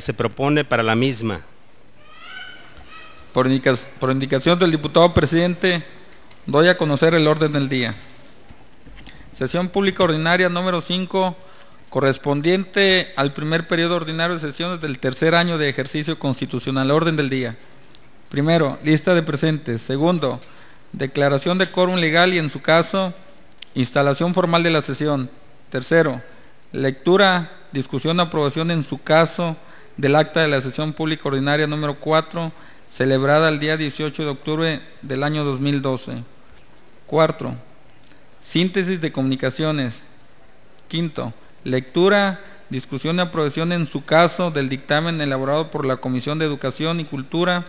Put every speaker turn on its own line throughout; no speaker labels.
se propone para la misma?
Por indicación del diputado presidente, doy a conocer el orden del día. Sesión pública ordinaria número 5, correspondiente al primer periodo ordinario de sesiones del tercer año de ejercicio constitucional. Orden del día. Primero, lista de presentes. Segundo, declaración de quórum legal y, en su caso, instalación formal de la sesión. Tercero, lectura, discusión, aprobación, en su caso, del acta de la sesión pública ordinaria número 4, celebrada el día 18 de octubre del año 2012. Cuarto, síntesis de comunicaciones. Quinto, lectura, discusión y aprobación, en su caso, del dictamen elaborado por la Comisión de Educación y Cultura,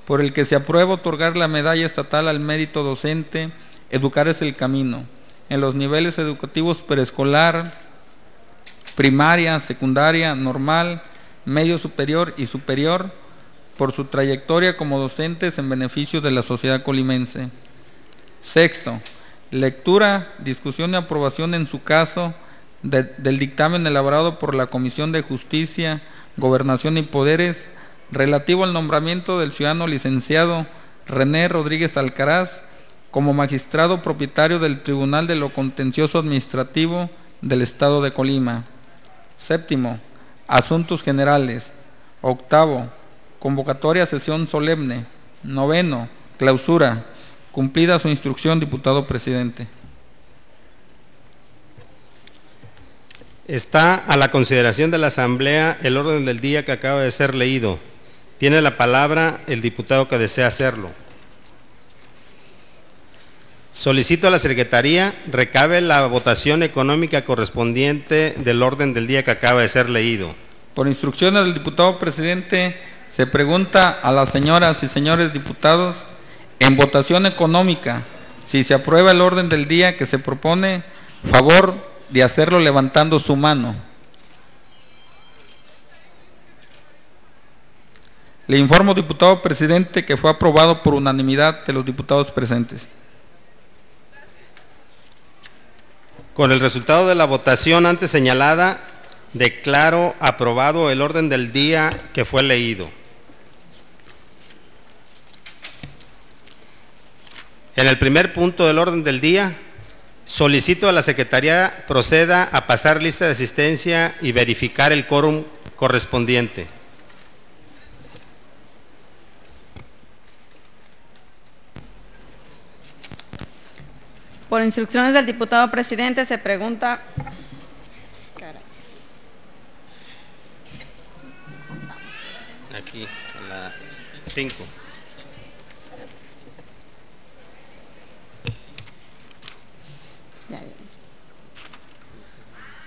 por el que se aprueba otorgar la medalla estatal al mérito docente Educar es el Camino, en los niveles educativos preescolar, primaria, secundaria, normal, medio superior y superior, por su trayectoria como docentes en beneficio de la sociedad colimense. Sexto, lectura, discusión y aprobación, en su caso, del dictamen elaborado por la Comisión de Justicia, Gobernación y Poderes, relativo al nombramiento del ciudadano licenciado René Rodríguez Alcaraz como magistrado propietario del Tribunal de lo Contencioso Administrativo del Estado de Colima. Séptimo, asuntos generales. Octavo, convocatoria a sesión solemne. Noveno, clausura. Cumplida su instrucción, diputado presidente.
Está a la consideración de la Asamblea el orden del día que acaba de ser leído. Tiene la palabra el diputado que desea hacerlo. Solicito a la Secretaría recabe la votación económica correspondiente del orden del día que acaba de ser leído.
Por instrucciones del diputado presidente, se pregunta a las señoras y señores diputados, en votación económica, si se aprueba el orden del día que se propone, favor de hacerlo levantando su mano. Le informo, diputado presidente, que fue aprobado por unanimidad de los diputados presentes.
Con el resultado de la votación antes señalada, declaro aprobado el orden del día que fue leído. En el primer punto del orden del día, solicito a la Secretaría proceda a pasar lista de asistencia y verificar el quórum correspondiente.
Por instrucciones del diputado presidente, se pregunta.
Aquí, a la 5.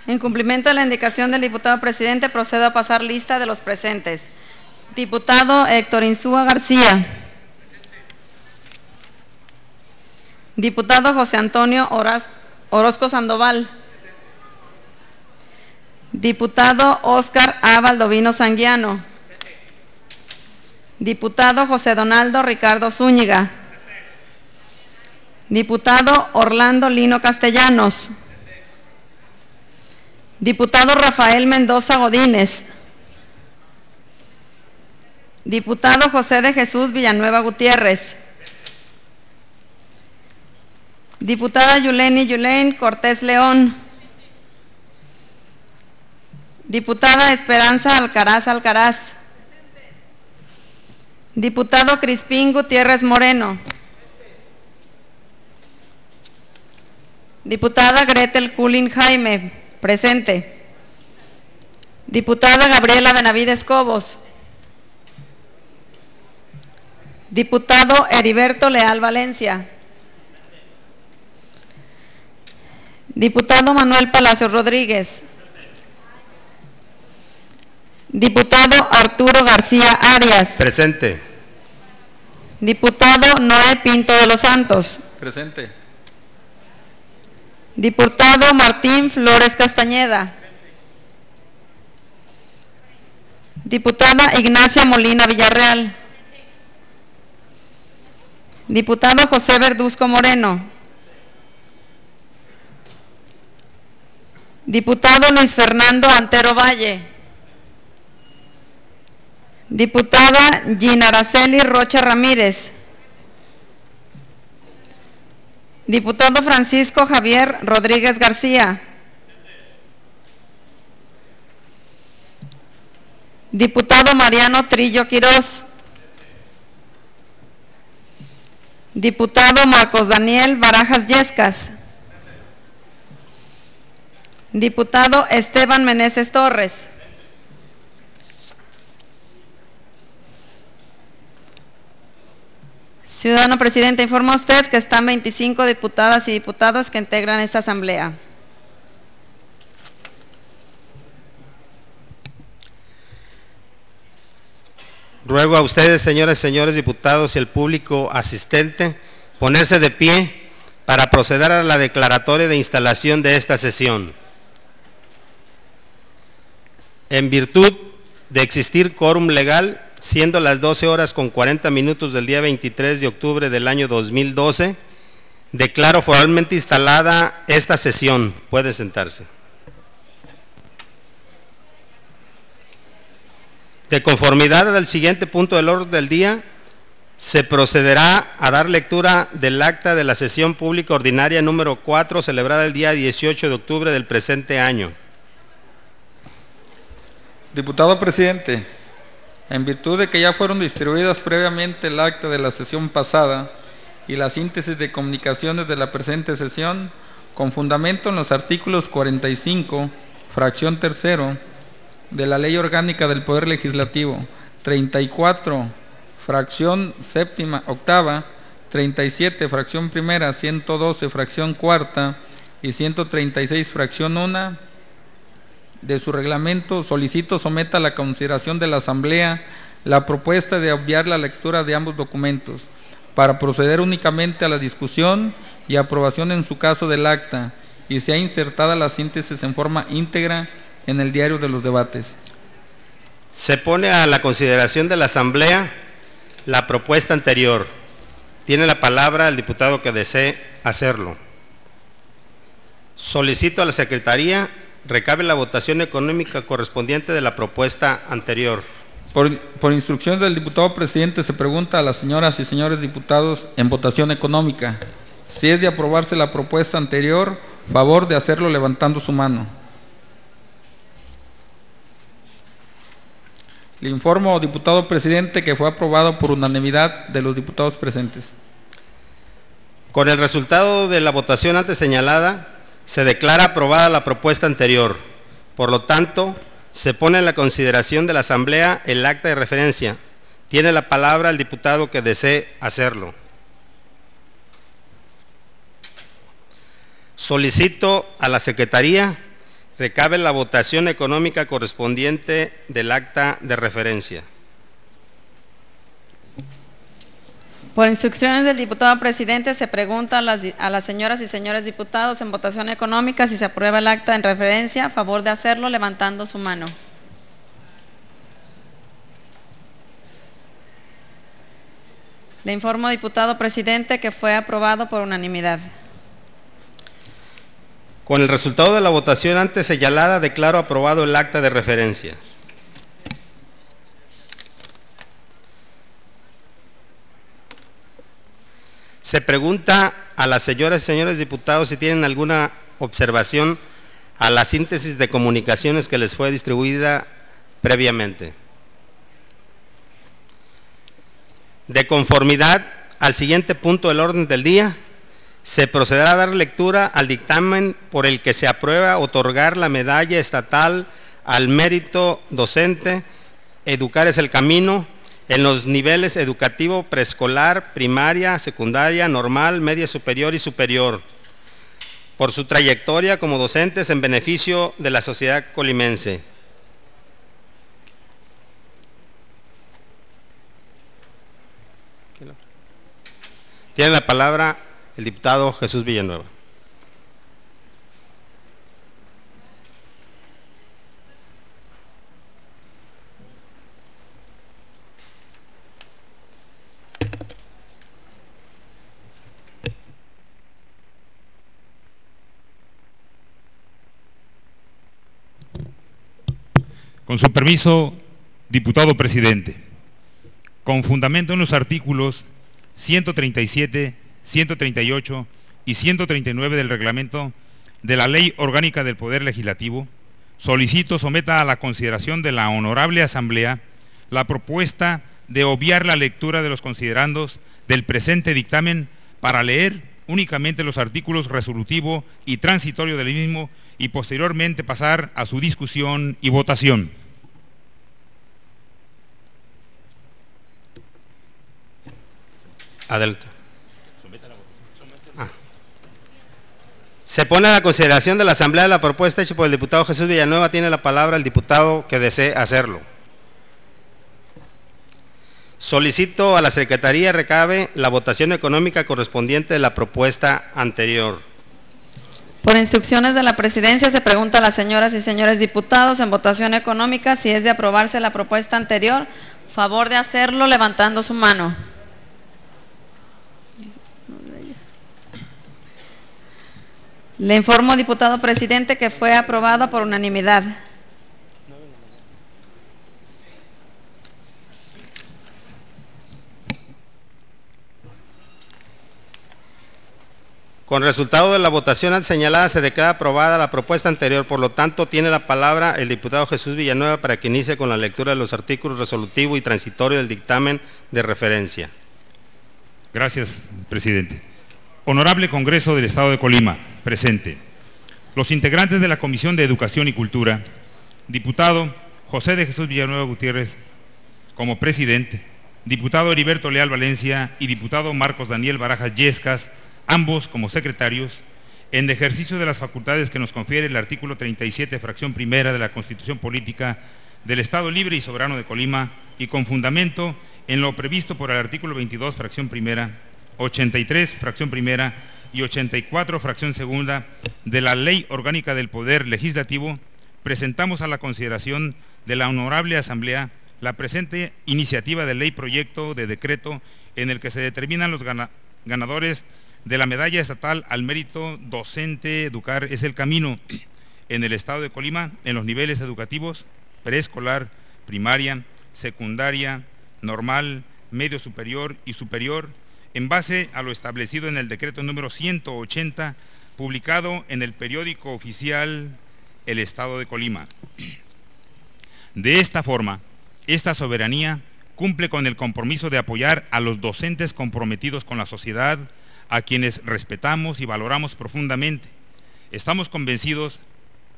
En cumplimiento de la indicación del diputado presidente, procedo a pasar lista de los presentes. Diputado Héctor Insúa García. Diputado José Antonio Orozco Sandoval. Diputado Óscar A. Baldovino Sanguiano. Diputado José Donaldo Ricardo Zúñiga. Diputado Orlando Lino Castellanos. Diputado Rafael Mendoza Godínez. Diputado José de Jesús Villanueva Gutiérrez. Diputada Yuleni Cortés León. Diputada Esperanza Alcaraz Alcaraz. Diputado Crispín Gutiérrez Moreno. Diputada Gretel Culin Jaime, presente. Diputada Gabriela Benavides Cobos. Diputado Heriberto Leal Valencia. Diputado Manuel Palacios Rodríguez. Diputado Arturo García Arias.
Presente.
Diputado Noé Pinto de los Santos.
Presente.
Diputado Martín Flores Castañeda. Diputada Ignacia Molina Villarreal. Diputado José Verduzco Moreno. Diputado Luis Fernando Antero Valle. Diputada Gina Araceli Rocha Ramírez. Diputado Francisco Javier Rodríguez García. Diputado Mariano Trillo Quirós. Diputado Marcos Daniel Barajas Yescas. Diputado Esteban Meneses Torres. Ciudadano presidente, informa usted que están 25 diputadas y diputados que integran esta asamblea.
Ruego a ustedes, señoras y señores diputados y el público asistente, ponerse de pie para proceder a la declaratoria de instalación de esta sesión. En virtud de existir quórum legal, siendo las 12:40 del día 23 de octubre del año 2012, declaro formalmente instalada esta sesión. Puede sentarse. De conformidad al siguiente punto del orden del día, se procederá a dar lectura del acta de la sesión pública ordinaria número 4, celebrada el día 18 de octubre del presente año.
Diputado presidente, en virtud de que ya fueron distribuidas previamente el acta de la sesión pasada y la síntesis de comunicaciones de la presente sesión, con fundamento en los artículos 45, fracción tercero, de la Ley Orgánica del Poder Legislativo, 34, fracción séptima, octava, 37, fracción primera, 112, fracción cuarta y 136, fracción una, de su reglamento, solicito someta a la consideración de la Asamblea la propuesta de obviar la lectura de ambos documentos para proceder únicamente a la discusión y aprobación en su caso del acta y sea insertada la síntesis en forma íntegra en el diario de los debates.
Se pone a la consideración de la Asamblea la propuesta anterior. Tiene la palabra el diputado que desee hacerlo. Solicito a la Secretaría recabe la votación económica correspondiente de la propuesta anterior.
Por instrucción del diputado presidente, se pregunta a las señoras y señores diputados en votación económica si es de aprobarse la propuesta anterior, favor de hacerlo levantando su mano. Le informo, diputado presidente, que fue aprobado por unanimidad de los diputados presentes.
Con el resultado de la votación antes señalada, se declara aprobada la propuesta anterior. Por lo tanto, se pone en la consideración de la Asamblea el acta de referencia. Tiene la palabra el diputado que desee hacerlo. Solicito a la Secretaría recabe la votación económica correspondiente del acta de referencia.
Por instrucciones del diputado presidente, se pregunta a las señoras y señores diputados en votación económica si se aprueba el acta en referencia, a favor de hacerlo levantando su mano. Le informo, diputado presidente, que fue aprobado por unanimidad.
Con el resultado de la votación antes señalada, declaro aprobado el acta de referencia. Se pregunta a las señoras y señores diputados si tienen alguna observación a la síntesis de comunicaciones que les fue distribuida previamente. De conformidad al siguiente punto del orden del día, se procederá a dar lectura al dictamen por el que se aprueba otorgar la medalla estatal al mérito docente Educar es el Camino en los niveles educativo preescolar, primaria, secundaria, normal, media superior y superior, por su trayectoria como docentes en beneficio de la sociedad colimense. Tiene la palabra el diputado Jesús Villanueva.
Con su permiso, diputado presidente. con fundamento en los artículos 137, 138 y 139 del reglamento de la Ley Orgánica del Poder Legislativo, solicito someta a la consideración de la Honorable Asamblea la propuesta de obviar la lectura de los considerandos del presente dictamen para leer únicamente los artículos resolutivo y transitorio del mismo y posteriormente pasar a su discusión y votación.
Adelante. Se pone a la consideración de la Asamblea la propuesta hecha por el diputado Jesús Villanueva. Tiene la palabra el diputado que desee hacerlo. Solicito a la Secretaría recabe la votación económica correspondiente de la propuesta anterior.
Por instrucciones de la Presidencia se pregunta a las señoras y señores diputados en votación económica si es de aprobarse la propuesta anterior. Favor de hacerlo levantando su mano. Le informo, diputado presidente, que fue aprobada por unanimidad.
Con resultado de la votación señalada se declara aprobada la propuesta anterior. Por lo tanto, tiene la palabra el diputado Jesús Villanueva para que inicie con la lectura de los artículos resolutivo y transitorio del dictamen de referencia.
Gracias, presidente. Honorable Congreso del Estado de Colima, presente. Los integrantes de la Comisión de Educación y Cultura, diputado José de Jesús Villanueva Gutiérrez como presidente, diputado Heriberto Leal Valencia y diputado Marcos Daniel Barajas Yescas, ambos como secretarios, en ejercicio de las facultades que nos confiere el artículo 37, fracción primera de la Constitución Política del Estado Libre y Soberano de Colima y con fundamento en lo previsto por el artículo 22, fracción primera, 83, fracción primera y 84, fracción segunda de la Ley Orgánica del Poder Legislativo, presentamos a la consideración de la Honorable Asamblea la presente iniciativa de ley proyecto de decreto en el que se determinan los ganadores de la medalla estatal al mérito docente. Educar es el camino en el Estado de Colima en los niveles educativos preescolar, primaria, secundaria, normal, medio superior y superior, en base a lo establecido en el decreto número 180, publicado en el periódico oficial El Estado de Colima. De esta forma, esta soberanía cumple con el compromiso de apoyar a los docentes comprometidos con la sociedad, a quienes respetamos y valoramos profundamente. Estamos convencidos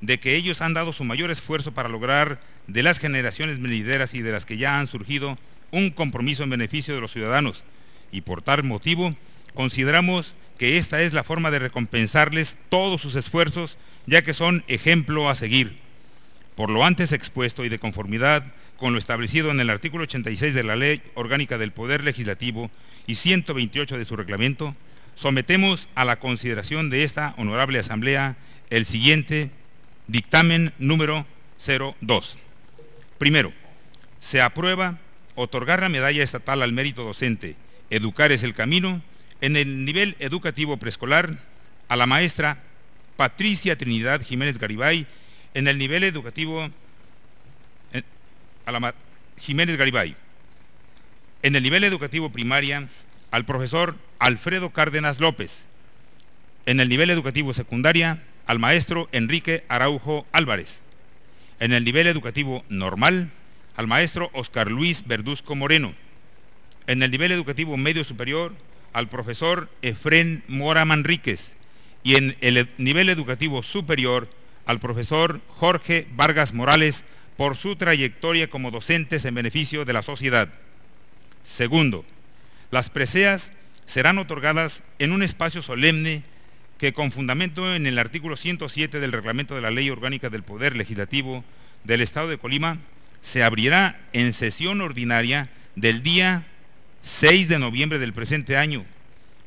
de que ellos han dado su mayor esfuerzo para lograr de las generaciones venideras y de las que ya han surgido un compromiso en beneficio de los ciudadanos, y por tal motivo consideramos que esta es la forma de recompensarles todos sus esfuerzos, ya que son ejemplo a seguir. Por lo antes expuesto y de conformidad con lo establecido en el artículo 86 de la Ley Orgánica del Poder Legislativo y 128 de su reglamento, sometemos a la consideración de esta honorable Asamblea el siguiente dictamen número 02. Primero, se aprueba otorgar la medalla estatal al mérito docente Educar es el camino en el nivel educativo preescolar a la maestra Patricia Trinidad Jiménez Garibay, en el nivel educativo Jiménez Garibay, en el nivel educativo primaria al profesor Alfredo Cárdenas López, en el nivel educativo secundaria al maestro Enrique Araujo Álvarez, en el nivel educativo normal al maestro Oscar Luis Verduzco Moreno, en el nivel educativo medio superior al profesor Efrén Mora Manríquez y en el nivel educativo superior al profesor Jorge Vargas Morales por su trayectoria como docentes en beneficio de la sociedad. Segundo, las preseas serán otorgadas en un espacio solemne que, con fundamento en el artículo 107 del reglamento de la Ley Orgánica del Poder Legislativo del Estado de Colima, se abrirá en sesión ordinaria del día 6 de noviembre del presente año,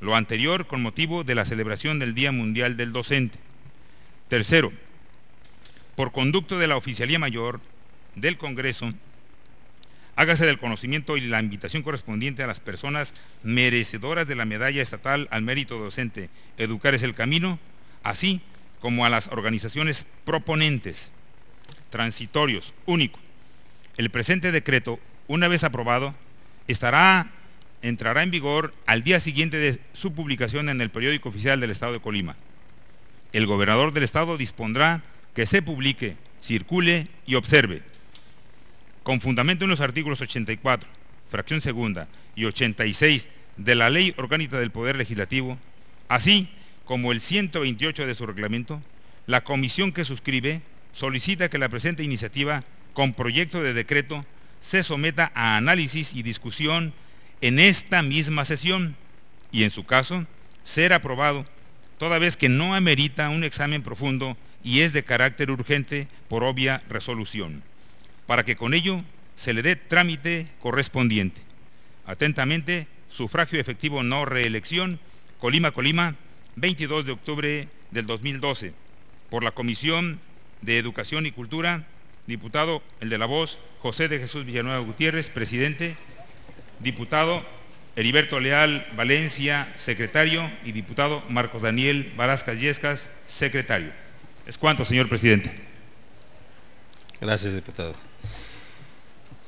lo anterior con motivo de la celebración del Día Mundial del Docente. Tercero, por conducto de la Oficialía Mayor del Congreso, hágase del conocimiento y la invitación correspondiente a las personas merecedoras de la medalla estatal al mérito docente Educar es el camino, así como a las organizaciones proponentes. Transitorios. Único. El presente decreto, una vez aprobado, entrará en vigor al día siguiente de su publicación en el periódico oficial del Estado de Colima. El gobernador del Estado dispondrá que se publique, circule y observe, con fundamento en los artículos 84, fracción segunda y 86 de la Ley Orgánica del Poder Legislativo, así como el 128 de su reglamento, la comisión que suscribe solicita que la presente iniciativa con proyecto de decreto se someta a análisis y discusión en esta misma sesión y, en su caso, ser aprobado, toda vez que no amerita un examen profundo y es de carácter urgente por obvia resolución, para que con ello se le dé trámite correspondiente. Atentamente, sufragio efectivo no reelección, Colima, 22 de octubre del 2012, por la Comisión de Educación y Cultura, diputado el de La Voz, José de Jesús Villanueva Gutiérrez, presidente, diputado Heriberto Leal Valencia, secretario, y diputado Marcos Daniel Barascas Yescas, secretario. Es cuanto, señor presidente.
Gracias, diputado.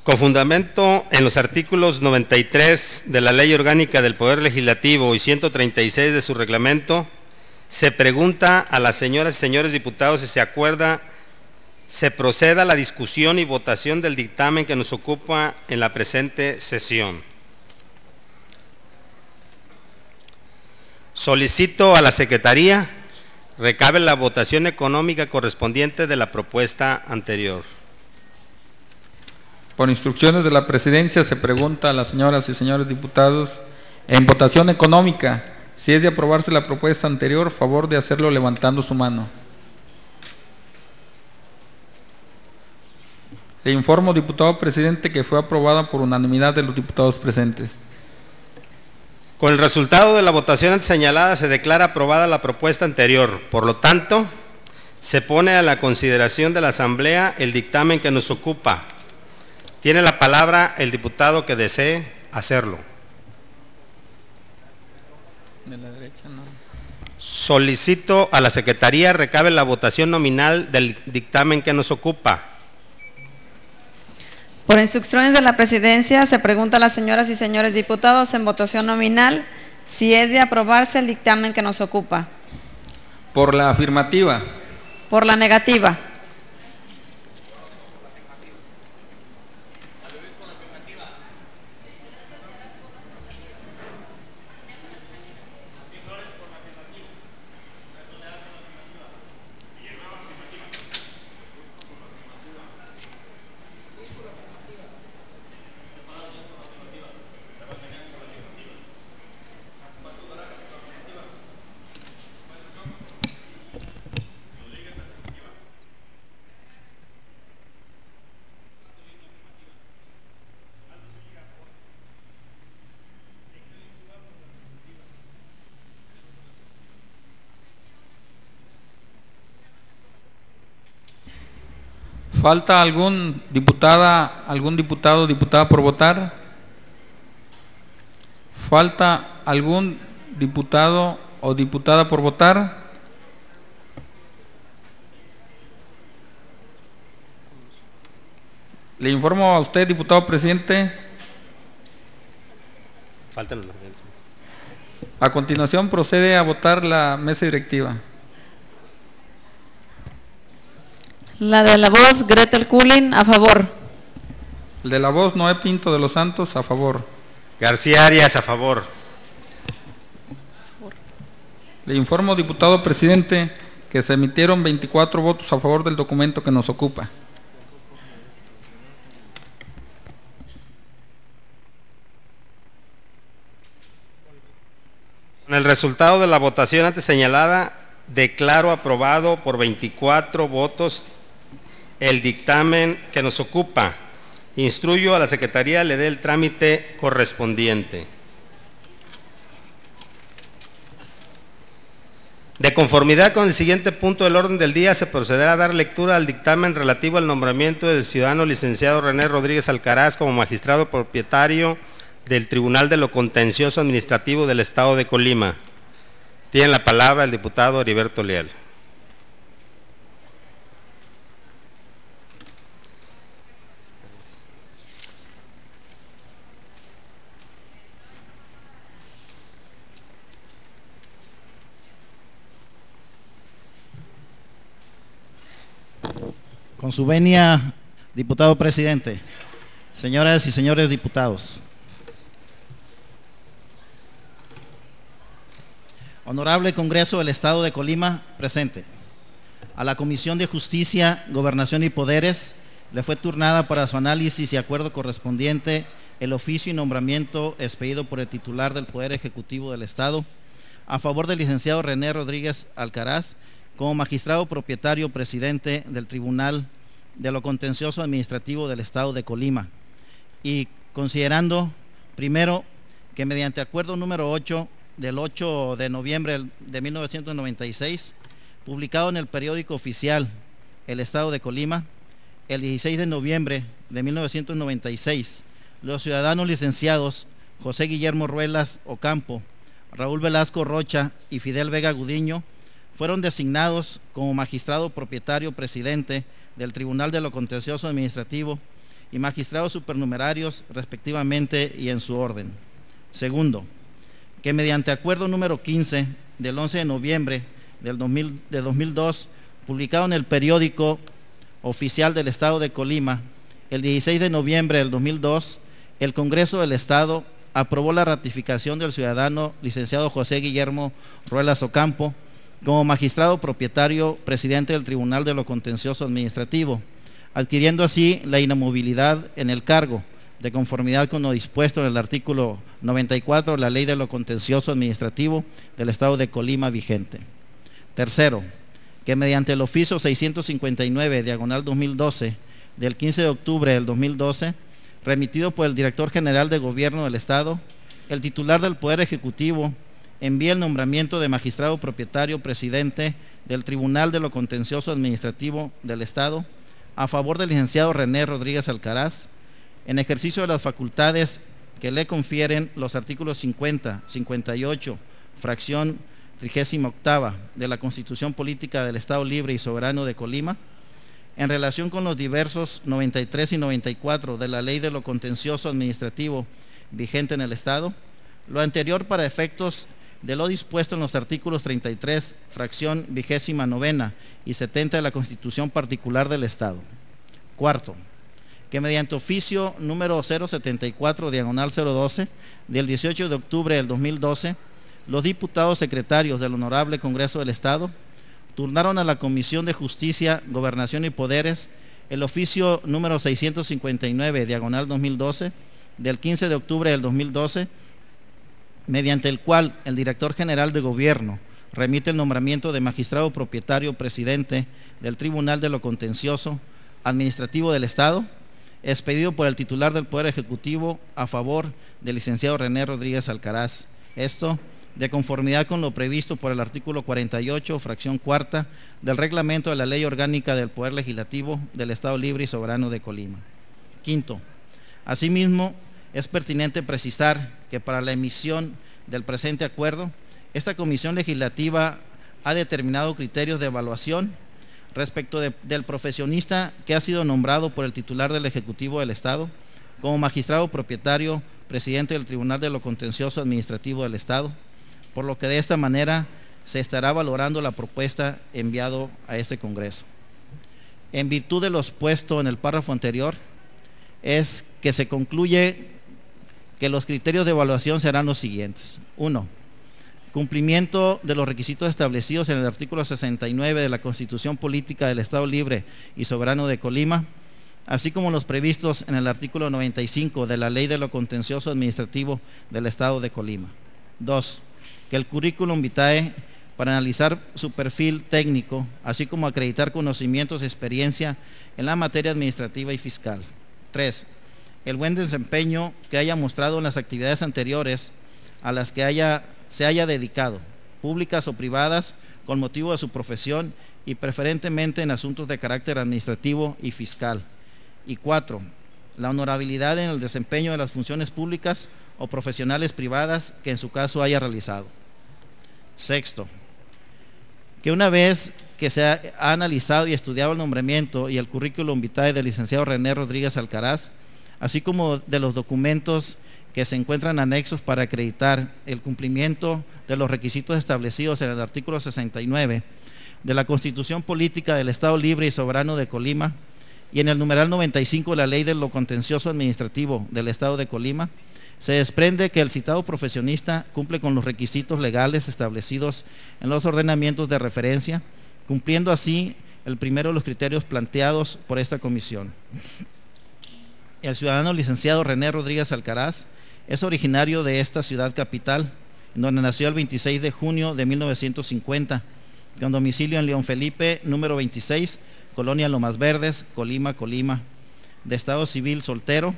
Con fundamento en los artículos 93 de la Ley Orgánica del Poder Legislativo y 136 de su reglamento, se pregunta a las señoras y señores diputados si se acuerda se proceda a la discusión y votación del dictamen que nos ocupa en la presente sesión. Solicito a la Secretaría recabe la votación económica correspondiente de la propuesta anterior.
Por instrucciones de la Presidencia se pregunta a las señoras y señores diputados en votación económica, si es de aprobarse la propuesta anterior, favor de hacerlo levantando su mano. Le informo, diputado presidente, que fue aprobada por unanimidad de los diputados presentes.
Con el resultado de la votación antes señalada se declara aprobada la propuesta anterior. Por lo tanto, se pone a la consideración de la Asamblea el dictamen que nos ocupa. Tiene la palabra el diputado que desee hacerlo.
De la derecha, no.
Solicito a la Secretaría recabe la votación nominal del dictamen que nos ocupa.
Por instrucciones de la Presidencia, se pregunta a las señoras y señores diputados en votación nominal si es de aprobarse el dictamen que nos ocupa.
Por la afirmativa.
Por la negativa.
¿Falta algún diputado o diputada por votar? ¿Falta algún diputado o diputada por votar? Le informo a usted, diputado presidente.
Faltan los argumentos.
A continuación procede a votar la mesa directiva.
La de La Voz, Gretel Kulin, a favor.
El de La Voz, Noé Pinto de los Santos, a favor.
García Arias, a favor.
Le informo, diputado presidente, que se emitieron 24 votos a favor del documento que nos ocupa.
Con el resultado de la votación antes señalada, declaro aprobado por 24 votos el dictamen que nos ocupa. Instruyo a la Secretaría le dé el trámite correspondiente. De conformidad con el siguiente punto del orden del día, se procederá a dar lectura al dictamen relativo al nombramiento del ciudadano licenciado René Rodríguez Alcaraz como magistrado propietario del Tribunal de lo Contencioso Administrativo del Estado de Colima. Tiene la palabra el diputado Heriberto Leal.
Con su venia, diputado presidente, señoras y señores diputados. Honorable Congreso del Estado de Colima, presente. A la Comisión de Justicia, Gobernación y Poderes le fue turnada para su análisis y acuerdo correspondiente el oficio y nombramiento expedido por el titular del Poder Ejecutivo del Estado a favor del licenciado René Rodríguez Alcaraz como magistrado propietario presidente del Tribunal de lo Contencioso Administrativo del Estado de Colima, y considerando, primero, que mediante acuerdo número 8 del 8 de noviembre de 1996, publicado en el periódico oficial El Estado de Colima, el 16 de noviembre de 1996, los ciudadanos licenciados José Guillermo Ruelas Ocampo, Raúl Velasco Rocha y Fidel Vega Gudiño fueron designados como magistrado propietario presidente del Tribunal de lo Contencioso Administrativo y magistrados supernumerarios respectivamente y en su orden. Segundo, que mediante acuerdo número 15 del 11 de noviembre de 2002, publicado en el periódico oficial del Estado de Colima, el 16 de noviembre del 2002, el Congreso del Estado aprobó la ratificación del ciudadano licenciado José Guillermo Ruelas Ocampo como magistrado propietario presidente del Tribunal de lo Contencioso Administrativo, adquiriendo así la inamovilidad en el cargo, de conformidad con lo dispuesto en el artículo 94 de la Ley de lo Contencioso Administrativo del Estado de Colima vigente. Tercero, que mediante el oficio 659/2012 del 15 de octubre del 2012, remitido por el Director General de Gobierno del Estado, el titular del Poder Ejecutivo envía el nombramiento de magistrado propietario presidente del Tribunal de lo Contencioso Administrativo del Estado a favor del licenciado René Rodríguez Alcaraz, en ejercicio de las facultades que le confieren los artículos 50, 58, fracción 38ª de la Constitución Política del Estado Libre y Soberano de Colima, en relación con los diversos 93 y 94 de la Ley de lo Contencioso Administrativo vigente en el Estado, lo anterior para efectos de lo dispuesto en los artículos 33, fracción 29ª y 70 de la Constitución Particular del Estado. Cuarto, que mediante oficio número 074/012 del 18 de octubre del 2012, los diputados secretarios del Honorable Congreso del Estado turnaron a la Comisión de Justicia, Gobernación y Poderes el oficio número 659/2012 del 15 de octubre del 2012, mediante el cual el Director General de Gobierno remite el nombramiento de magistrado propietario presidente del Tribunal de lo Contencioso Administrativo del Estado, expedido por el titular del Poder Ejecutivo a favor del licenciado René Rodríguez Alcaraz. Esto de conformidad con lo previsto por el artículo 48, fracción 4ª del reglamento de la Ley Orgánica del Poder Legislativo del Estado Libre y Soberano de Colima. Quinto, asimismo, es pertinente precisar que para la emisión del presente acuerdo, esta Comisión Legislativa ha determinado criterios de evaluación respecto del profesionista que ha sido nombrado por el titular del Ejecutivo del Estado como magistrado propietario presidente del Tribunal de lo Contencioso Administrativo del Estado, por lo que de esta manera se estará valorando la propuesta enviado a este Congreso. En virtud de lo expuesto en el párrafo anterior, es que se concluye que los criterios de evaluación serán los siguientes. 1. Cumplimiento de los requisitos establecidos en el artículo 69 de la Constitución Política del Estado Libre y Soberano de Colima, así como los previstos en el artículo 95 de la Ley de lo Contencioso Administrativo del Estado de Colima. 2. Que el currículum vitae, para analizar su perfil técnico, así como acreditar conocimientos y experiencia en la materia administrativa y fiscal. 3. El buen desempeño que haya mostrado en las actividades anteriores a las que se haya dedicado, públicas o privadas, con motivo de su profesión y preferentemente en asuntos de carácter administrativo y fiscal. Y 4. La honorabilidad en el desempeño de las funciones públicas o profesionales privadas que en su caso haya realizado. Sexto, que una vez que se ha analizado y estudiado el nombramiento y el currículum vitae del licenciado René Rodríguez Alcaraz, así como de los documentos que se encuentran anexos para acreditar el cumplimiento de los requisitos establecidos en el artículo 69 de la Constitución Política del Estado Libre y Soberano de Colima, y en el numeral 95 de la Ley de lo Contencioso Administrativo del Estado de Colima, se desprende que el citado profesionista cumple con los requisitos legales establecidos en los ordenamientos de referencia, cumpliendo así el primero de los criterios planteados por esta comisión. El ciudadano licenciado René Rodríguez Alcaraz es originario de esta ciudad capital, en donde nació el 26 de junio de 1950, con domicilio en León Felipe, número 26, Colonia Lomas Verdes, Colima, de estado civil soltero.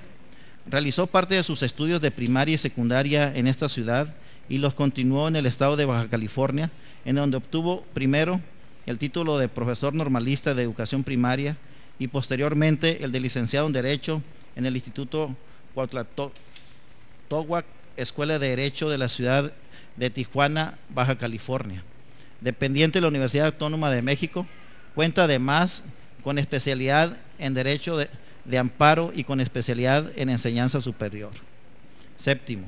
Realizó parte de sus estudios de primaria y secundaria en esta ciudad y los continuó en el estado de Baja California, en donde obtuvo primero el título de profesor normalista de educación primaria y posteriormente el de licenciado en Derecho en el Instituto Cuauhtlatoac, Escuela de Derecho de la ciudad de Tijuana, Baja California. Dependiente de la Universidad Autónoma de México, cuenta además con especialidad en Derecho de Amparo y con especialidad en Enseñanza Superior. Séptimo,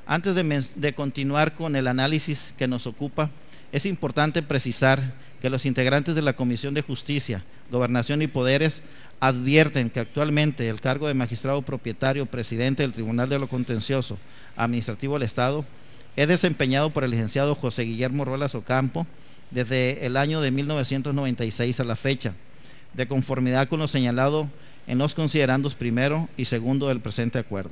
antes de continuar con el análisis que nos ocupa, es importante precisar que los integrantes de la Comisión de Justicia, Gobernación y Poderes advierten que actualmente el cargo de magistrado propietario presidente del Tribunal de lo Contencioso Administrativo del Estado es desempeñado por el licenciado José Guillermo Ruelas Ocampo desde el año de 1996 a la fecha, de conformidad con lo señalado en los considerandos primero y segundo del presente acuerdo.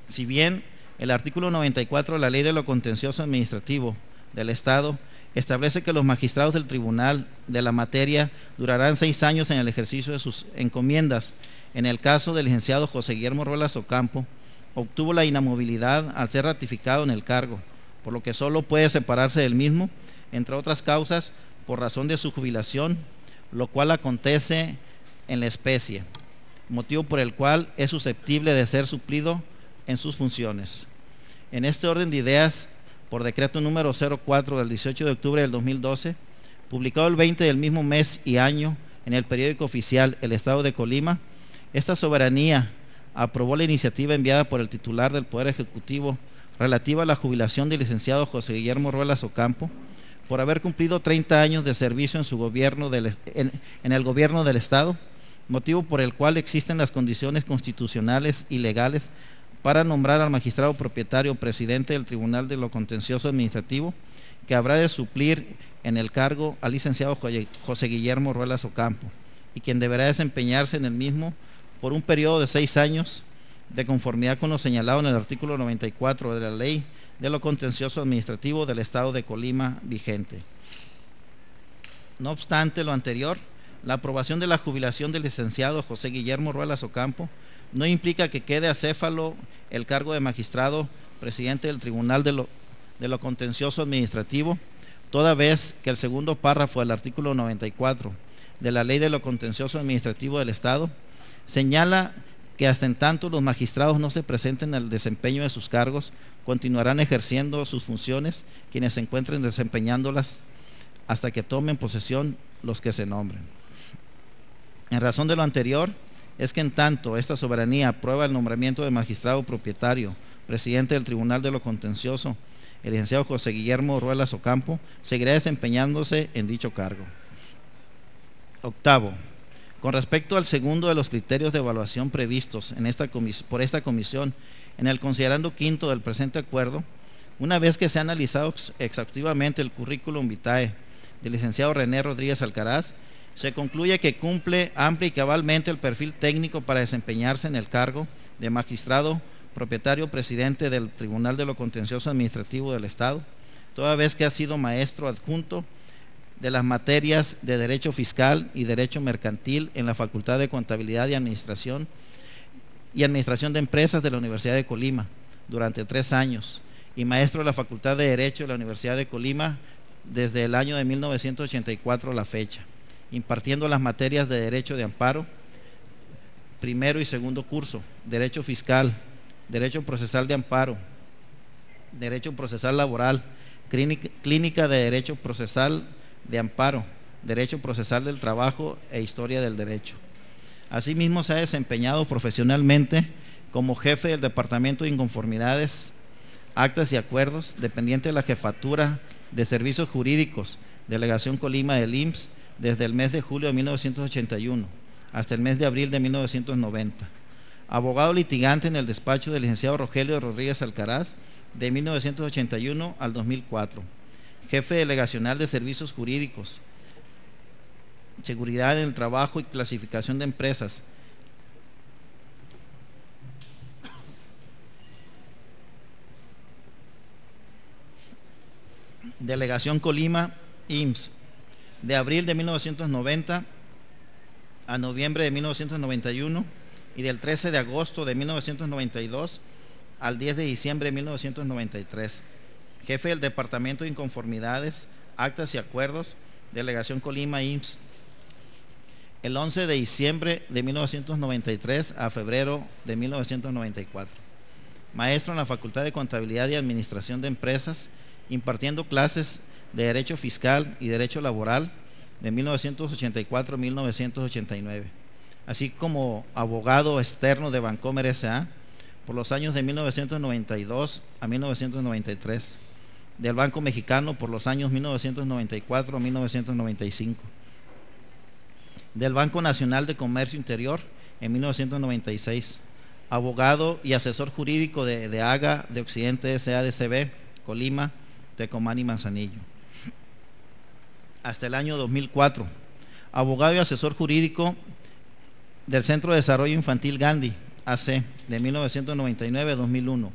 Si bien el artículo 94 de la Ley de lo Contencioso Administrativo del Estado establece que los magistrados del tribunal de la materia durarán 6 años en el ejercicio de sus encomiendas, en el caso del licenciado José Guillermo Ruelas Ocampo, obtuvo la inamovilidad al ser ratificado en el cargo, por lo que solo puede separarse del mismo, entre otras causas, por razón de su jubilación, lo cual acontece en la especie, motivo por el cual es susceptible de ser suplido en sus funciones. En este orden de ideas, por decreto número 04 del 18 de octubre del 2012, publicado el 20 del mismo mes y año en el periódico oficial El Estado de Colima, esta soberanía aprobó la iniciativa enviada por el titular del Poder Ejecutivo relativa a la jubilación del licenciado José Guillermo Ruelas Ocampo por haber cumplido 30 años de servicio en su gobierno en el gobierno del Estado, motivo por el cual existen las condiciones constitucionales y legales para nombrar al magistrado propietario presidente del Tribunal de lo Contencioso Administrativo, que habrá de suplir en el cargo al licenciado José Guillermo Ruelas Ocampo, y quien deberá desempeñarse en el mismo por un periodo de 6 años, de conformidad con lo señalado en el artículo 94 de la Ley de lo Contencioso Administrativo del Estado de Colima vigente. No obstante lo anterior, la aprobación de la jubilación del licenciado José Guillermo Ruelas Ocampo no implica que quede acéfalo el cargo de magistrado presidente del Tribunal de lo Contencioso Administrativo, toda vez que el segundo párrafo del artículo 94 de la Ley de lo Contencioso Administrativo del Estado señala que hasta en tanto los magistrados no se presenten al desempeño de sus cargos, continuarán ejerciendo sus funciones quienes se encuentren desempeñándolas hasta que tomen posesión los que se nombren. En razón de lo anterior, es que en tanto esta soberanía aprueba el nombramiento de magistrado propietario, presidente del Tribunal de lo Contencioso, el licenciado José Guillermo Ruelas Ocampo, seguirá desempeñándose en dicho cargo. Octavo, con respecto al segundo de los criterios de evaluación previstos por esta comisión en el considerando quinto del presente acuerdo, una vez que se ha analizado exhaustivamente el currículum vitae del licenciado René Rodríguez Alcaraz, se concluye que cumple amplia y cabalmente el perfil técnico para desempeñarse en el cargo de magistrado propietario presidente del Tribunal de lo Contencioso Administrativo del Estado, toda vez que ha sido maestro adjunto de las materias de Derecho Fiscal y Derecho Mercantil en la Facultad de Contabilidad y Administración de Empresas de la Universidad de Colima durante 3 años y maestro de la Facultad de Derecho de la Universidad de Colima desde el año de 1984 a la fecha, impartiendo las materias de Derecho de Amparo, primero y segundo curso, Derecho Fiscal, Derecho Procesal de Amparo, Derecho Procesal Laboral, Clínica de Derecho Procesal de Amparo, Derecho Procesal del Trabajo e Historia del Derecho. Asimismo, se ha desempeñado profesionalmente como jefe del Departamento de Inconformidades, Actas y Acuerdos, dependiente de la Jefatura de Servicios Jurídicos, Delegación Colima del IMSS, desde el mes de julio de 1981 hasta el mes de abril de 1990. Abogado litigante en el despacho del licenciado Rogelio Rodríguez Alcaraz de 1981 al 2004. Jefe delegacional de servicios jurídicos, seguridad en el trabajo y clasificación de empresas. Delegación Colima, IMSS, de abril de 1990 a noviembre de 1991 y del 13 de agosto de 1992 al 10 de diciembre de 1993. Jefe del Departamento de Inconformidades, Actas y Acuerdos, Delegación Colima, IMSS, el 11 de diciembre de 1993 a febrero de 1994. Maestro en la Facultad de Contabilidad y Administración de Empresas, impartiendo clases de Derecho Fiscal y Derecho Laboral de 1984 a 1989, así como abogado externo de Bancomer S.A. por los años de 1992 a 1993, del Banco Mexicano por los años 1994 a 1995, del Banco Nacional de Comercio Interior en 1996, abogado y asesor jurídico de AGA de Occidente S.A.D.C.B., Colima, Tecomán y Manzanillo. Hasta el año 2004, abogado y asesor jurídico del Centro de Desarrollo Infantil Gandhi, AC, de 1999 a 2001,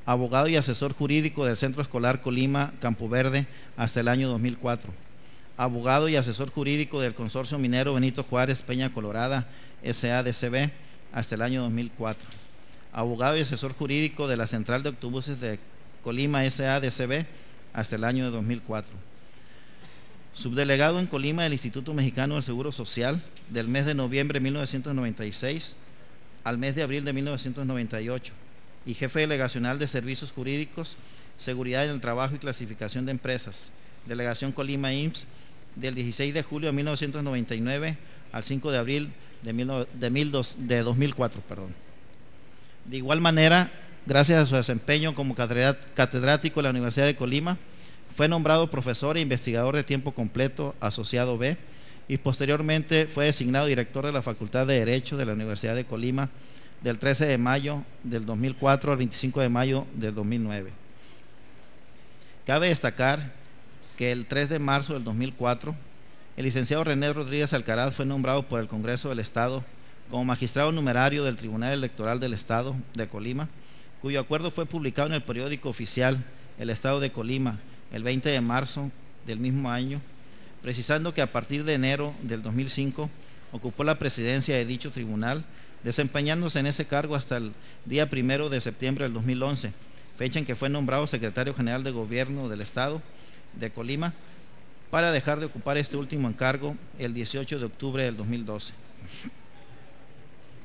abogado y asesor jurídico del Centro Escolar Colima, Campo Verde, hasta el año 2004, abogado y asesor jurídico del Consorcio Minero Benito Juárez Peña Colorada, SADCB, hasta el año 2004, abogado y asesor jurídico de la Central de Autobuses de Colima, SADCB, hasta el año de 2004. Subdelegado en Colima del Instituto Mexicano del Seguro Social del mes de noviembre de 1996 al mes de abril de 1998 y jefe delegacional de Servicios Jurídicos, Seguridad en el Trabajo y Clasificación de Empresas, Delegación Colima IMSS, del 16 de julio de 1999 al 5 de abril de 2004. De igual manera, gracias a su desempeño como catedrático de la Universidad de Colima, fue nombrado profesor e investigador de tiempo completo asociado B y posteriormente fue designado director de la Facultad de Derecho de la Universidad de Colima del 13 de mayo del 2004 al 25 de mayo del 2009. Cabe destacar que el 3 de marzo del 2004, el licenciado René Rodríguez Alcaraz fue nombrado por el Congreso del Estado como magistrado numerario del Tribunal Electoral del Estado de Colima, cuyo acuerdo fue publicado en el periódico oficial El Estado de Colima el 20 de marzo del mismo año, precisando que a partir de enero del 2005 ocupó la presidencia de dicho tribunal, desempeñándose en ese cargo hasta el día 1 de septiembre del 2011, fecha en que fue nombrado secretario general de Gobierno del Estado de Colima, para dejar de ocupar este último encargo el 18 de octubre del 2012.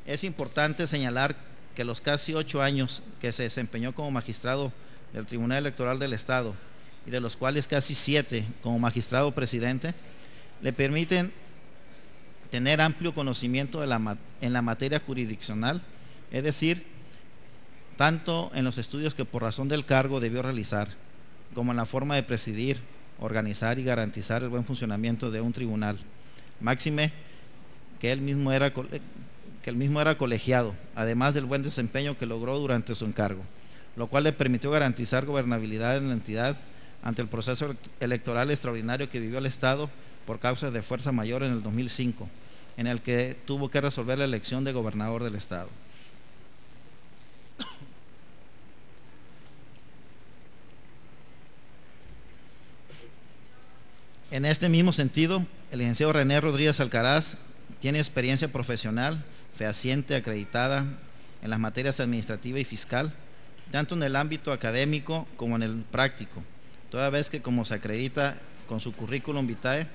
Es importante señalar que los casi 8 años que se desempeñó como magistrado del Tribunal Electoral del Estado, y de los cuales casi 7 como magistrado presidente, le permiten tener amplio conocimiento en la materia jurisdiccional, es decir, tanto en los estudios que por razón del cargo debió realizar, como en la forma de presidir, organizar y garantizar el buen funcionamiento de un tribunal. Máxime que él mismo era colegiado, además del buen desempeño que logró durante su encargo, lo cual le permitió garantizar gobernabilidad en la entidad ante el proceso electoral extraordinario que vivió el Estado por causas de fuerza mayor en el 2005, en el que tuvo que resolver la elección de gobernador del Estado. En este mismo sentido, el licenciado René Rodríguez Alcaraz tiene experiencia profesional fehaciente, acreditada en las materias administrativa y fiscal, tanto en el ámbito académico como en el práctico, toda vez que, como se acredita con su currículum vitae,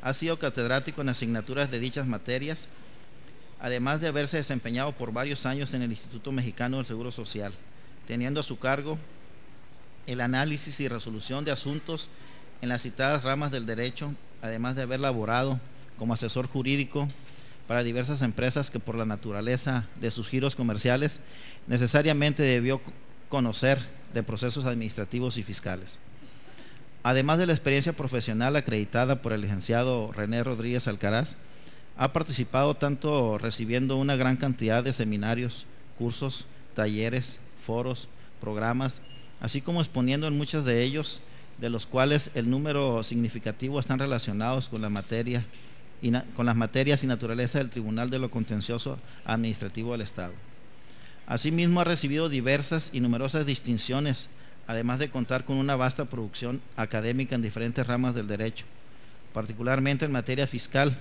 ha sido catedrático en asignaturas de dichas materias, además de haberse desempeñado por varios años en el Instituto Mexicano del Seguro Social, teniendo a su cargo el análisis y resolución de asuntos en las citadas ramas del derecho, además de haber laborado como asesor jurídico para diversas empresas que, por la naturaleza de sus giros comerciales, necesariamente debió conocer de procesos administrativos y fiscales. Además de la experiencia profesional acreditada por el licenciado René Rodríguez Alcaraz, ha participado tanto recibiendo una gran cantidad de seminarios, cursos, talleres, foros, programas, así como exponiendo en muchos de ellos, de los cuales el número significativo están relacionados con la materia con las materias y naturaleza del Tribunal de lo Contencioso Administrativo del Estado. Asimismo, ha recibido diversas y numerosas distinciones, además de contar con una vasta producción académica en diferentes ramas del derecho, particularmente en materia fiscal,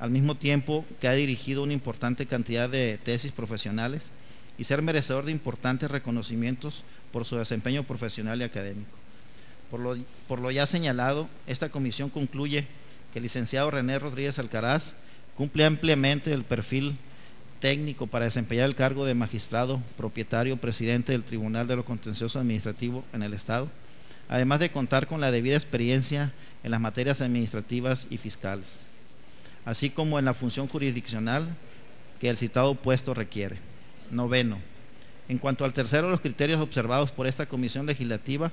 al mismo tiempo que ha dirigido una importante cantidad de tesis profesionales y ser merecedor de importantes reconocimientos por su desempeño profesional y académico. Por lo ya señalado, esta comisión concluye que el licenciado René Rodríguez Alcaraz cumple ampliamente el perfil técnico para desempeñar el cargo de magistrado, propietario, presidente del Tribunal de lo Contencioso Administrativo en el Estado, además de contar con la debida experiencia en las materias administrativas y fiscales, así como en la función jurisdiccional que el citado puesto requiere. Noveno, en cuanto al tercero de los criterios observados por esta comisión legislativa,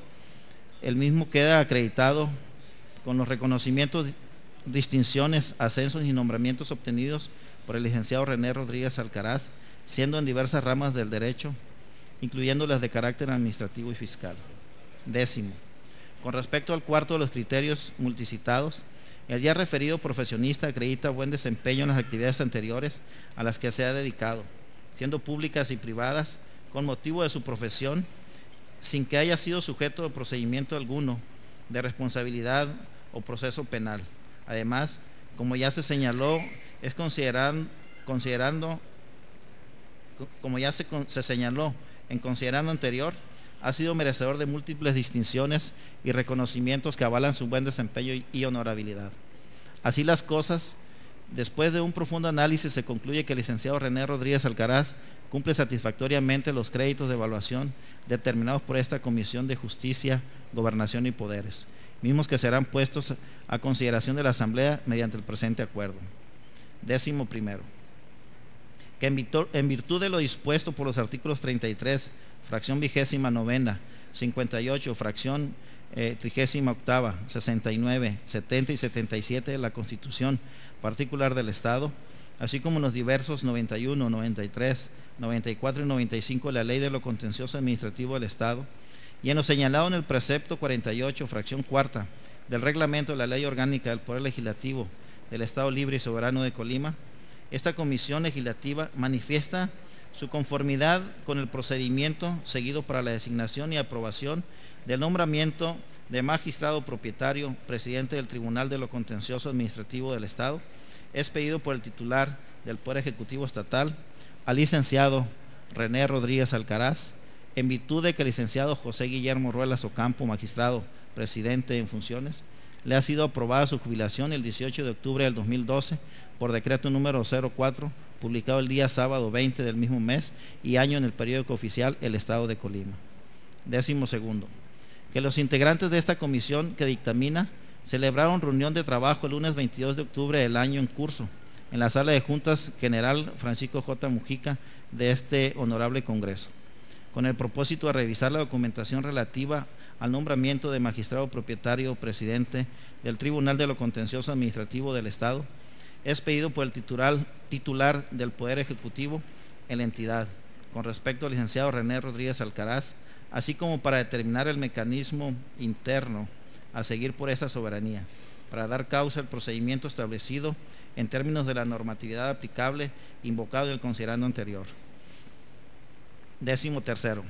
el mismo queda acreditado con los reconocimientos, distinciones, ascensos y nombramientos obtenidos por el licenciado René Rodríguez Alcaraz, siendo en diversas ramas del derecho, incluyendo las de carácter administrativo y fiscal. Décimo, con respecto al cuarto de los criterios multicitados, el ya referido profesionista acredita buen desempeño en las actividades anteriores a las que se ha dedicado, siendo públicas y privadas, con motivo de su profesión, sin que haya sido sujeto de procedimiento alguno de responsabilidad o proceso penal. Además, como ya se señaló, considerando anterior, ha sido merecedor de múltiples distinciones y reconocimientos que avalan su buen desempeño y honorabilidad. Así las cosas, después de un profundo análisis se concluye que el licenciado René Rodríguez Alcaraz cumple satisfactoriamente los créditos de evaluación determinados por esta Comisión de Justicia, Gobernación y Poderes, mismos que serán puestos a consideración de la Asamblea mediante el presente acuerdo. Décimo primero, que en virtud de lo dispuesto por los artículos 33, fracción 29ª, 58, fracción 38ª, 69, 70 y 77 de la Constitución particular del Estado, así como los diversos 91, 93, 94 y 95 de la Ley de lo Contencioso Administrativo del Estado, y en lo señalado en el precepto 48, fracción 4ª del Reglamento de la Ley Orgánica del Poder Legislativo del Estado Libre y Soberano de Colima, esta Comisión Legislativa manifiesta su conformidad con el procedimiento seguido para la designación y aprobación del nombramiento de magistrado propietario, presidente del Tribunal de lo Contencioso Administrativo del Estado, expedido por el titular del Poder Ejecutivo Estatal, al licenciado René Rodríguez Alcaraz, en virtud de que el licenciado José Guillermo Ruelas Ocampo, magistrado presidente en funciones, le ha sido aprobada su jubilación el 18 de octubre del 2012 por decreto número 04, publicado el día sábado 20 del mismo mes y año en el periódico oficial El Estado de Colima. Décimo segundo, que los integrantes de esta comisión que dictamina celebraron reunión de trabajo el lunes 22 de octubre del año en curso en la Sala de Juntas General Francisco J. Mujica de este honorable Congreso, con el propósito de revisar la documentación relativa al nombramiento de magistrado propietario presidente del Tribunal de lo Contencioso Administrativo del Estado, expedido por el titular del Poder Ejecutivo en la entidad, con respecto al licenciado René Rodríguez Alcaraz, así como para determinar el mecanismo interno a seguir por esta soberanía, para dar causa al procedimiento establecido en términos de la normatividad aplicable invocado en el considerando anterior. Décimo tercero,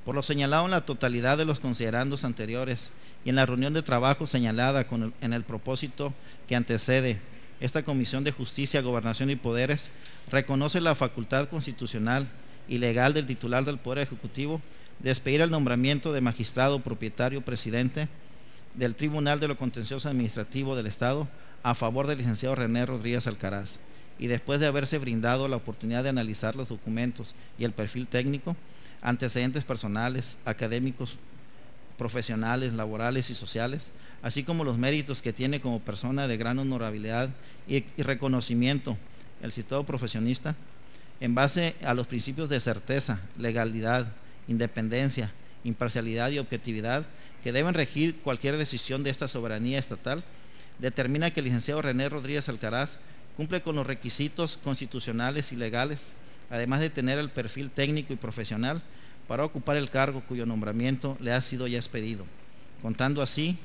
por lo señalado en la totalidad de los considerandos anteriores y en la reunión de trabajo señalada en el propósito que antecede, esta Comisión de Justicia, Gobernación y Poderes reconoce la facultad constitucional y legal del titular del Poder Ejecutivo de expedir el nombramiento de magistrado propietario presidente del Tribunal de lo Contencioso Administrativo del Estado a favor del licenciado René Rodríguez Alcaraz, y después de haberse brindado la oportunidad de analizar los documentos y el perfil técnico, antecedentes personales, académicos, profesionales, laborales y sociales, así como los méritos que tiene como persona de gran honorabilidad y reconocimiento el citado profesionista, en base a los principios de certeza, legalidad, independencia, imparcialidad y objetividad que deben regir cualquier decisión de esta soberanía estatal, determina que el licenciado René Rodríguez Alcaraz cumple con los requisitos constitucionales y legales, además de tener el perfil técnico y profesional para ocupar el cargo cuyo nombramiento le ha sido ya expedido, contando así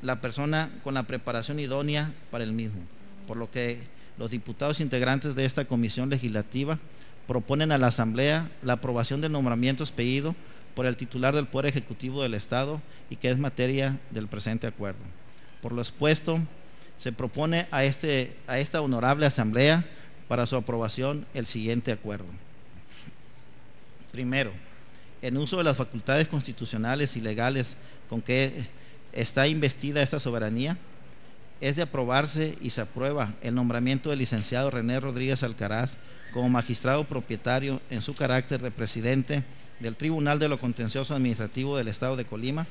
la persona con la preparación idónea para el mismo, por lo que los diputados integrantes de esta comisión legislativa proponen a la Asamblea la aprobación del nombramiento expedido por el titular del Poder Ejecutivo del Estado y que es materia del presente acuerdo. Por lo expuesto, se propone a esta honorable Asamblea para su aprobación el siguiente acuerdo. Primero, en uso de las facultades constitucionales y legales con que está investida esta soberanía, es de aprobarse y se aprueba el nombramiento del licenciado René Rodríguez Alcaraz como magistrado propietario en su carácter de presidente del Tribunal de lo Contencioso Administrativo del Estado de Colima,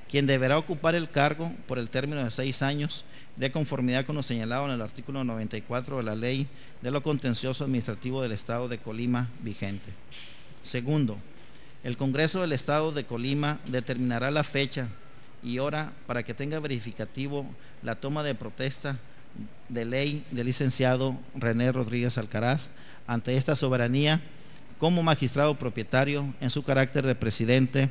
quien deberá ocupar el cargo por el término de 6 años, de conformidad con lo señalado en el artículo 94 de la Ley de lo Contencioso Administrativo del Estado de Colima vigente. Segundo, el Congreso del Estado de Colima determinará la fecha y hora para que tenga verificativo la toma de protesta de ley del licenciado René Rodríguez Alcaraz ante esta soberanía como magistrado propietario en su carácter de presidente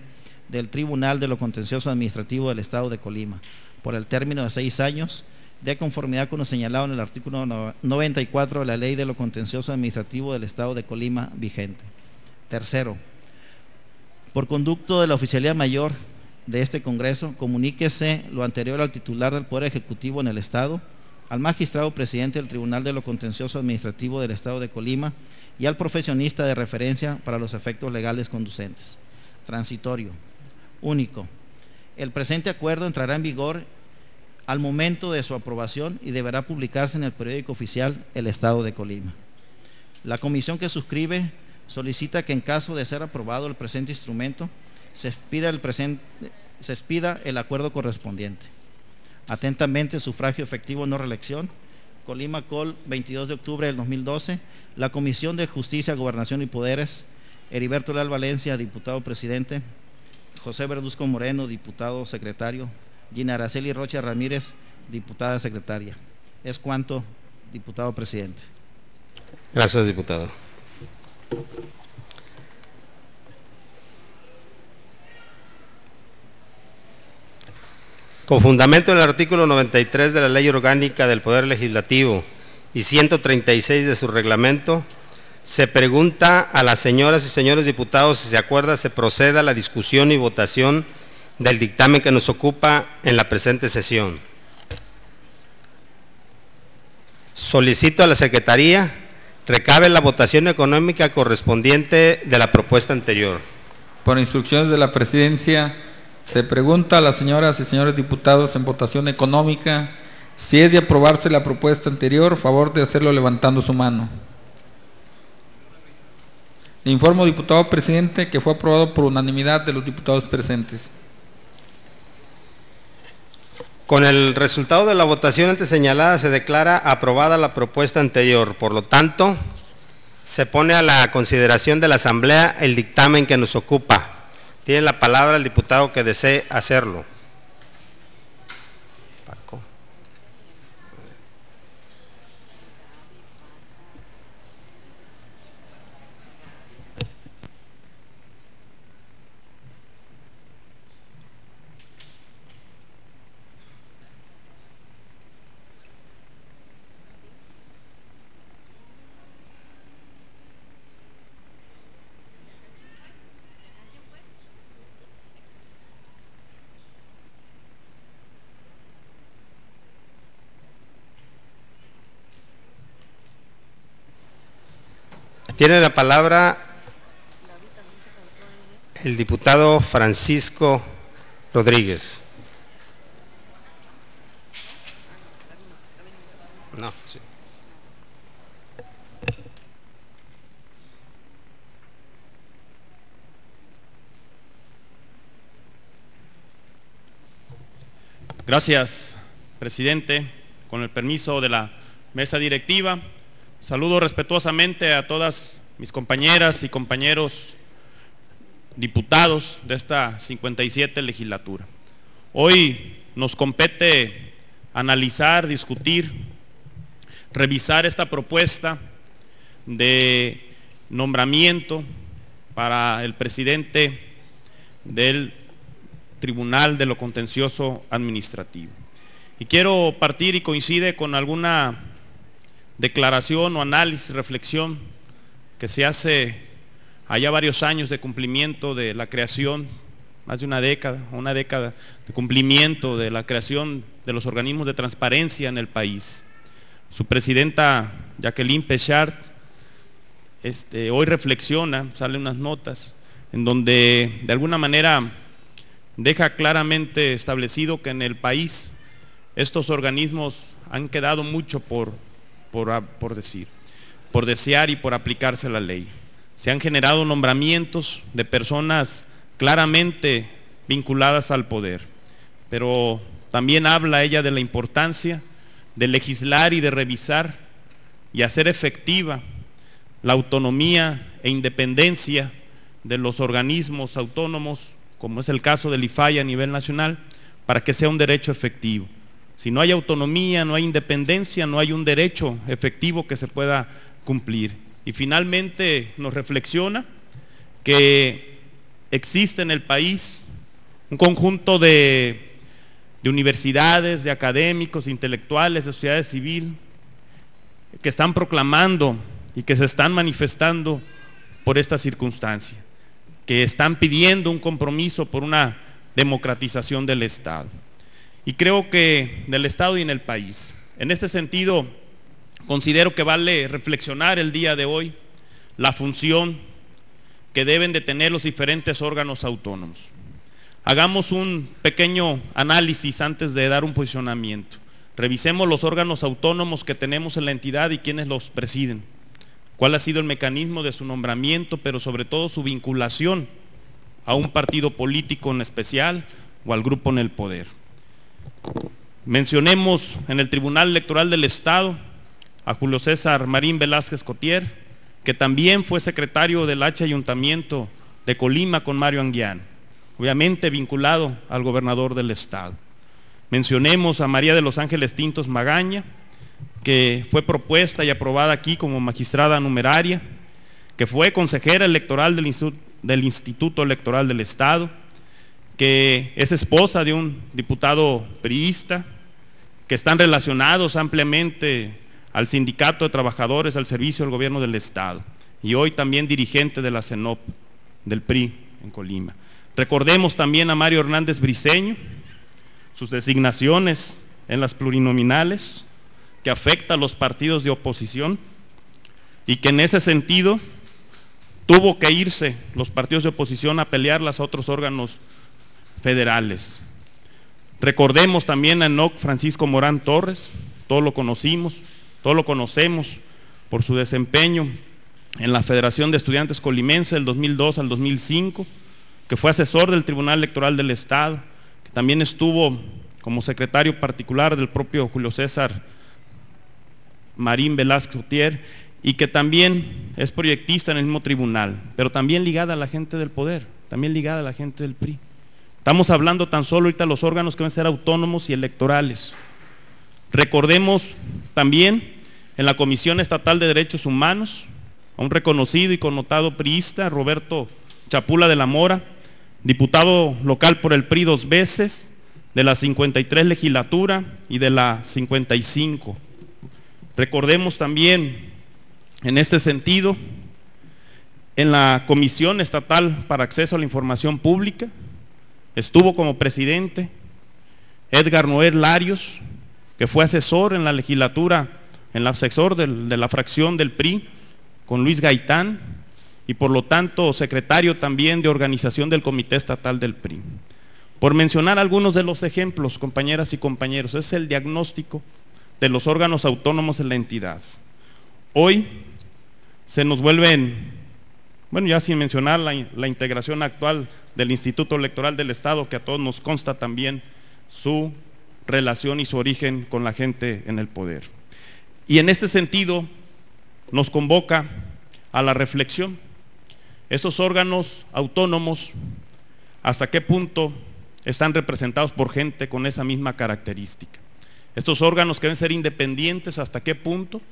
del Tribunal de lo Contencioso Administrativo del Estado de Colima por el término de 6 años, de conformidad con lo señalado en el artículo 94 de la Ley de lo Contencioso Administrativo del Estado de Colima vigente. Tercero, por conducto de la Oficialía Mayor de este Congreso, comuníquese lo anterior al titular del Poder Ejecutivo en el Estado, al magistrado presidente del Tribunal de lo Contencioso Administrativo del Estado de Colima y al profesionista de referencia para los efectos legales conducentes. Transitorio. Único. El presente acuerdo entrará en vigor al momento de su aprobación y deberá publicarse en el periódico oficial El Estado de Colima. La comisión que suscribe solicita que en caso de ser aprobado el presente instrumento, se expida el acuerdo correspondiente. Atentamente, sufragio efectivo, no reelección. Colima Col, 22 de octubre del 2012. La Comisión de Justicia, Gobernación y Poderes. Heriberto Leal Valencia, diputado presidente. José Verduzco Moreno, diputado secretario. Gina Araceli Rocha Ramírez, diputada secretaria. Es cuanto, diputado presidente.
Gracias, diputado. Con fundamento en el artículo 93 de la Ley Orgánica del Poder Legislativo y 136 de su reglamento, se pregunta a las señoras y señores diputados si se acuerda se proceda a la discusión y votación del dictamen que nos ocupa en la presente sesión. Solicito a la Secretaría recabe la votación económica correspondiente de la propuesta anterior.
Por instrucciones de la Presidencia, se pregunta a las señoras y señores diputados en votación económica si es de aprobarse la propuesta anterior, favor de hacerlo levantando su mano. Le informo, diputado presidente, que fue aprobado por unanimidad de los diputados presentes.
Con el resultado de la votación antes señalada se declara aprobada la propuesta anterior. Por lo tanto, se pone a la consideración de la Asamblea el dictamen que nos ocupa. Tiene la palabra el diputado que desee hacerlo. Paco. Tiene la palabra el diputado Francisco Rodríguez. No, sí.
Gracias, presidente. Con el permiso de la mesa directiva, saludo respetuosamente a todas mis compañeras y compañeros diputados de esta 57 legislatura. Hoy nos compete analizar, discutir, revisar esta propuesta de nombramiento para el presidente del Tribunal de lo Contencioso Administrativo. Y quiero partir, y coincide con alguna declaración o análisis, reflexión que se hace allá varios años de cumplimiento de la creación, más de una década de cumplimiento de la creación de los organismos de transparencia en el país. Su presidenta Jacqueline Pechard hoy reflexiona, salen unas notas en donde de alguna manera deja claramente establecido que en el país estos organismos han quedado mucho por desear y por aplicarse la ley. Se han generado nombramientos de personas claramente vinculadas al poder, pero también habla ella de la importancia de legislar y de revisar y hacer efectiva la autonomía e independencia de los organismos autónomos, como es el caso del IFAI a nivel nacional, para que sea un derecho efectivo. Si no hay autonomía, no hay independencia, no hay un derecho efectivo que se pueda cumplir. Y finalmente nos reflexiona que existe en el país un conjunto de universidades, de académicos, de intelectuales, de sociedad civil, que están proclamando y que se están manifestando por esta circunstancia, que están pidiendo un compromiso por una democratización del Estado. Y creo que del Estado y en el país. En este sentido, considero que vale reflexionar el día de hoy la función que deben de tener los diferentes órganos autónomos. Hagamos un pequeño análisis antes de dar un posicionamiento. Revisemos los órganos autónomos que tenemos en la entidad y quiénes los presiden. Cuál ha sido el mecanismo de su nombramiento, pero sobre todo su vinculación a un partido político en especial o al grupo en el poder. Mencionemos en el Tribunal Electoral del Estado a Julio César Marín Velázquez Cotier, que también fue secretario del H Ayuntamiento de Colima con Mario Anguiano, obviamente vinculado al gobernador del Estado. Mencionemos a María de los Ángeles Tintos Magaña, que fue propuesta y aprobada aquí como magistrada numeraria, que fue consejera electoral del Instituto Electoral del Estado, que es esposa de un diputado priista, que están relacionados ampliamente al Sindicato de Trabajadores al servicio del gobierno del Estado, y hoy también dirigente de la CENOP del PRI en Colima. Recordemos también a Mario Hernández Briceño, sus designaciones en las plurinominales, que afecta a los partidos de oposición, y que en ese sentido tuvo que irse los partidos de oposición a pelearlas a otros órganos federales. Recordemos también a Enoc Francisco Morán Torres, todos lo conocemos por su desempeño en la Federación de Estudiantes Colimense del 2002 al 2005, que fue asesor del Tribunal Electoral del Estado, que también estuvo como secretario particular del propio Julio César Marín Velázquez Cotier, y que también es proyectista en el mismo tribunal, pero también ligada a la gente del poder, también ligada a la gente del PRI. Estamos hablando tan solo ahorita de los órganos que van a ser autónomos y electorales. Recordemos también en la Comisión Estatal de Derechos Humanos a un reconocido y connotado priista, Roberto Chapula de la Mora, diputado local por el PRI 2 veces, de la 53 legislatura y de la 55. Recordemos también en este sentido en la Comisión Estatal para Acceso a la Información Pública estuvo como presidente Edgar Noel Larios, que fue asesor en la legislatura, en el asesor de la fracción del PRI con Luis Gaitán, y por lo tanto secretario también de organización del Comité Estatal del PRI. Por mencionar algunos de los ejemplos, compañeras y compañeros, es el diagnóstico de los órganos autónomos en la entidad. Hoy se nos vuelven, bueno, ya sin mencionar la integración actual del Instituto Electoral del Estado, que a todos nos consta también su relación y su origen con la gente en el poder. Y en este sentido nos convoca a la reflexión esos órganos autónomos, ¿hasta qué punto están representados por gente con esa misma característica? Estos órganos que deben ser independientes, ¿hasta qué punto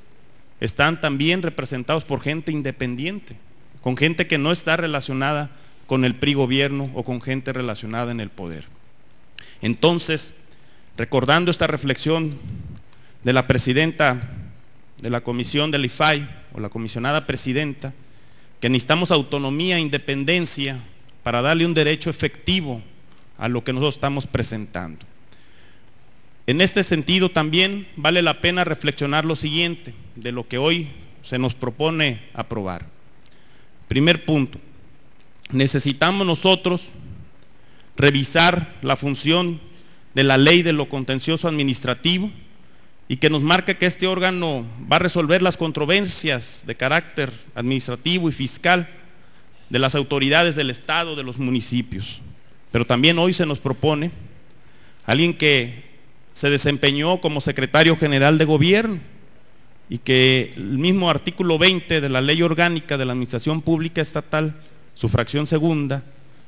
están también representados por gente independiente? Con gente que no está relacionada con el PRI gobierno o con gente relacionada en el poder. Entonces, recordando esta reflexión de la presidenta de la comisión del IFAI, o la comisionada presidenta, que necesitamos autonomía e independencia para darle un derecho efectivo a lo que nosotros estamos presentando. En este sentido también vale la pena reflexionar lo siguiente de lo que hoy se nos propone aprobar. Primer punto, necesitamos nosotros revisar la función de la ley de lo contencioso administrativo y que nos marque que este órgano va a resolver las controversias de carácter administrativo y fiscal de las autoridades del Estado, de los municipios. Pero también hoy se nos propone alguien que se desempeñó como secretario general de gobierno y que el mismo artículo 20 de la Ley Orgánica de la Administración Pública Estatal, su fracción segunda,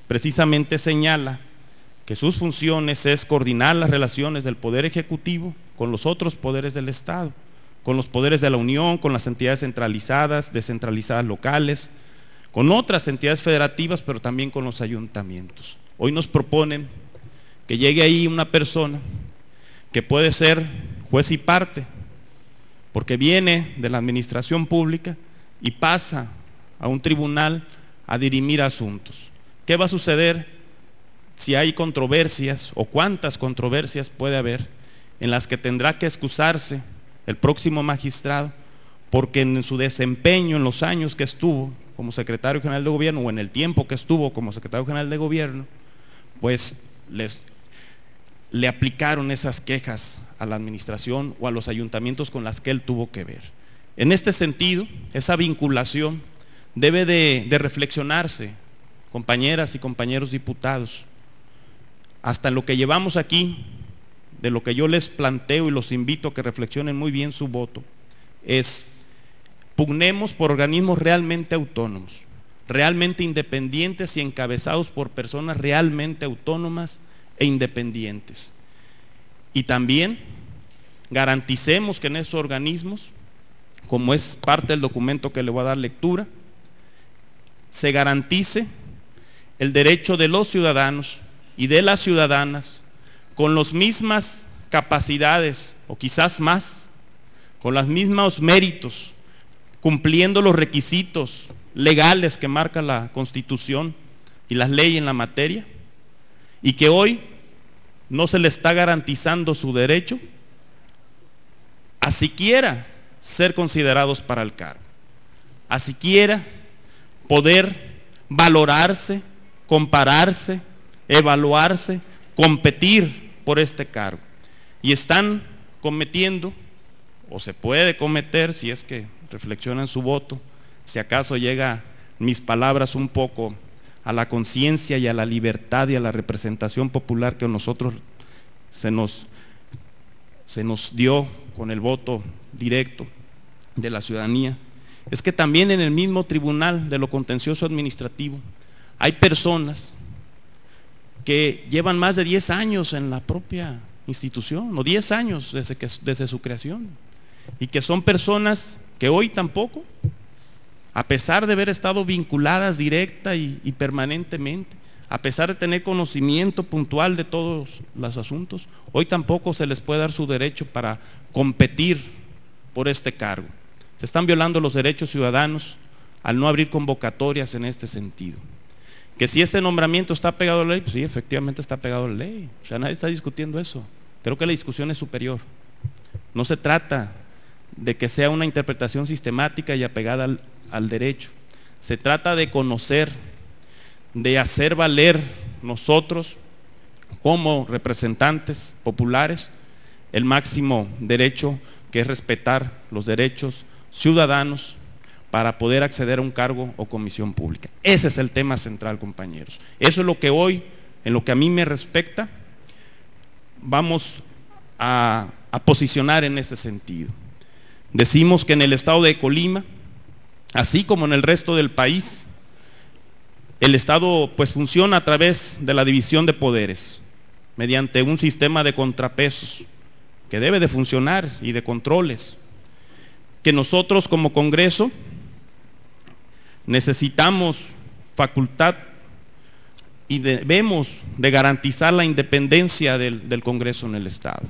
precisamente señala que sus funciones es coordinar las relaciones del Poder Ejecutivo con los otros poderes del Estado, con los poderes de la Unión, con las entidades centralizadas, descentralizadas locales, con otras entidades federativas, pero también con los ayuntamientos. Hoy nos proponen que llegue ahí una persona que puede ser juez y parte, porque viene de la administración pública y pasa a un tribunal a dirimir asuntos. ¿Qué va a suceder si hay controversias o cuántas controversias puede haber en las que tendrá que excusarse el próximo magistrado porque en su desempeño, en los años que estuvo como secretario general de gobierno o en el tiempo que estuvo como secretario general de gobierno, pues le aplicaron esas quejas a la administración o a los ayuntamientos con las que él tuvo que ver? En este sentido, esa vinculación debe de reflexionarse, compañeras y compañeros diputados, hasta en lo que llevamos aquí, de lo que yo les planteo y los invito a que reflexionen muy bien su voto, es pugnemos por organismos realmente autónomos, realmente independientes y encabezados por personas realmente autónomas e independientes. Y también garanticemos que en esos organismos, como es parte del documento que le voy a dar lectura, se garantice el derecho de los ciudadanos y de las ciudadanas con las mismas capacidades o quizás más, con los mismos méritos, cumpliendo los requisitos legales que marca la Constitución y las leyes en la materia, y que hoy no se le está garantizando su derecho a siquiera ser considerados para el cargo, a siquiera poder valorarse, compararse, evaluarse, competir por este cargo. Y están cometiendo, o se puede cometer, si es que reflexionan su voto, si acaso llega mis palabras un poco a la conciencia y a la libertad y a la representación popular que a nosotros se nos dio con el voto directo de la ciudadanía, es que también en el mismo tribunal de lo contencioso administrativo hay personas que llevan más de 10 años en la propia institución, o 10 años desde su creación, y que son personas que hoy tampoco, a pesar de haber estado vinculadas directa y permanentemente, a pesar de tener conocimiento puntual de todos los asuntos, hoy tampoco se les puede dar su derecho para competir por este cargo. Se están violando los derechos ciudadanos al no abrir convocatorias en este sentido. Que si este nombramiento está pegado a la ley, pues sí, efectivamente está pegado a la ley. O sea, nadie está discutiendo eso. Creo que la discusión es superior. No se trata de que sea una interpretación sistemática y apegada al derecho. Se trata de conocer, de hacer valer nosotros como representantes populares el máximo derecho, que es respetar los derechos ciudadanos para poder acceder a un cargo o comisión pública. Ese es el tema central, compañeros. Eso es lo que hoy, en lo que a mí me respecta, vamos a posicionar en este sentido. Decimos que en el estado de Colima, así como en el resto del país, el Estado pues funciona a través de la división de poderes, mediante un sistema de contrapesos que debe de funcionar y de controles, que nosotros como Congreso necesitamos facultad y debemos de garantizar la independencia del Congreso en el Estado.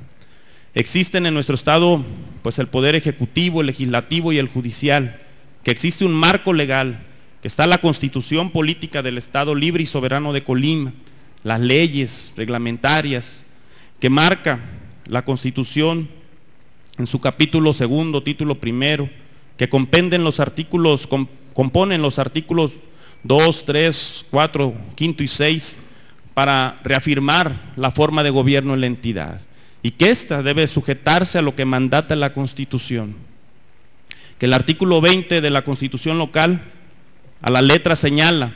Existen en nuestro Estado pues el Poder Ejecutivo, el Legislativo y el Judicial, que existe un marco legal, que está la Constitución Política del Estado Libre y Soberano de Colima, las leyes reglamentarias que marca la Constitución en su capítulo segundo, título primero, que componen los artículos 2, 3, 4, 5 y 6 para reafirmar la forma de gobierno en la entidad, y que ésta debe sujetarse a lo que mandata la Constitución. Que el artículo 20 de la Constitución local a la letra señala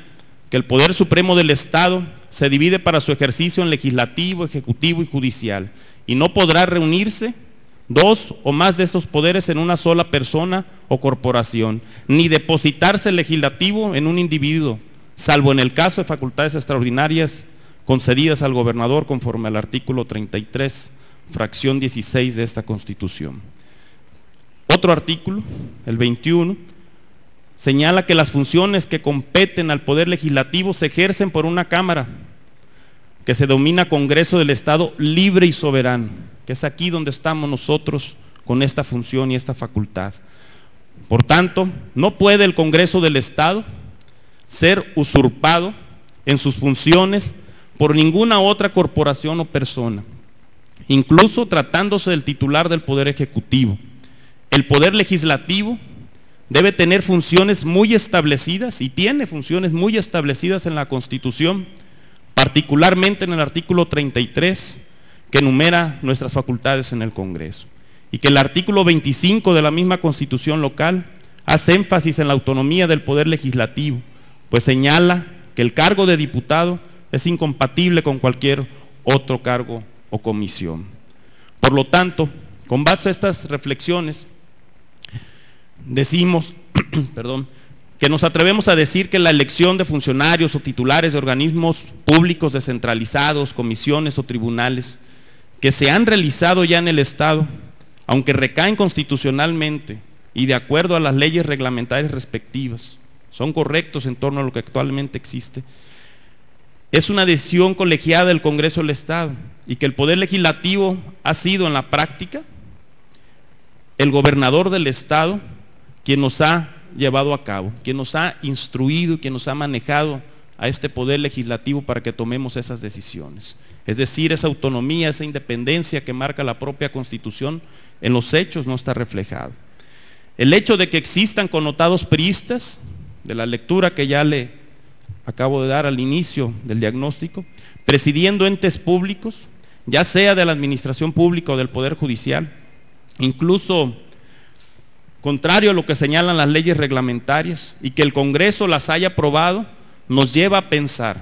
que el Poder Supremo del Estado se divide para su ejercicio en legislativo, ejecutivo y judicial, y no podrá reunirse dos o más de estos poderes en una sola persona o corporación, ni depositarse el legislativo en un individuo, salvo en el caso de facultades extraordinarias concedidas al gobernador conforme al artículo 33, fracción 16 de esta Constitución. Otro artículo, el 21, señala que las funciones que competen al Poder Legislativo se ejercen por una Cámara que se denomina Congreso del Estado Libre y Soberano, que es aquí donde estamos nosotros con esta función y esta facultad. Por tanto, no puede el Congreso del Estado ser usurpado en sus funciones por ninguna otra corporación o persona, incluso tratándose del titular del Poder Ejecutivo. El Poder Legislativo debe tener funciones muy establecidas, y tiene funciones muy establecidas en la Constitución, particularmente en el artículo 33, que enumera nuestras facultades en el Congreso, y que el artículo 25 de la misma Constitución local hace énfasis en la autonomía del Poder Legislativo, pues señala que el cargo de diputado es incompatible con cualquier otro cargo o comisión. Por lo tanto, con base a estas reflexiones, decimos que nos atrevemos a decir que la elección de funcionarios o titulares de organismos públicos descentralizados, comisiones o tribunales que se han realizado ya en el Estado, aunque recaen constitucionalmente y de acuerdo a las leyes reglamentarias respectivas, son correctos en torno a lo que actualmente existe, es una decisión colegiada del Congreso del Estado, y que el Poder Legislativo ha sido en la práctica el gobernador del Estado quien nos ha llevado a cabo, quien nos ha instruido y quien nos ha manejado a este Poder Legislativo para que tomemos esas decisiones. Es decir, esa autonomía, esa independencia que marca la propia Constitución, en los hechos no está reflejado. El hecho de que existan connotados priistas, de la lectura que ya le acabo de dar al inicio del diagnóstico, presidiendo entes públicos, ya sea de la administración pública o del Poder Judicial, incluso contrario a lo que señalan las leyes reglamentarias, y que el Congreso las haya aprobado, nos lleva a pensar,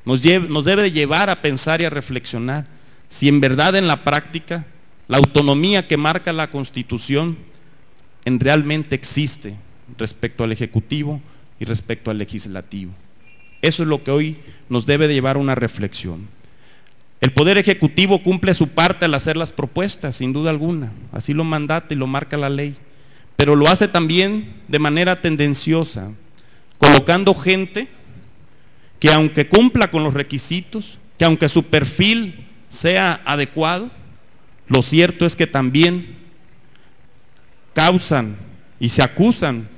nos debe de llevar a pensar y a reflexionar si en verdad en la práctica la autonomía que marca la Constitución realmente existe respecto al Ejecutivo y respecto al Legislativo. Eso es lo que hoy nos debe de llevar a una reflexión. El Poder Ejecutivo cumple su parte al hacer las propuestas, sin duda alguna, así lo mandata y lo marca la ley, pero lo hace también de manera tendenciosa, colocando gente que aunque cumpla con los requisitos, que aunque su perfil sea adecuado, lo cierto es que también causan y se acusan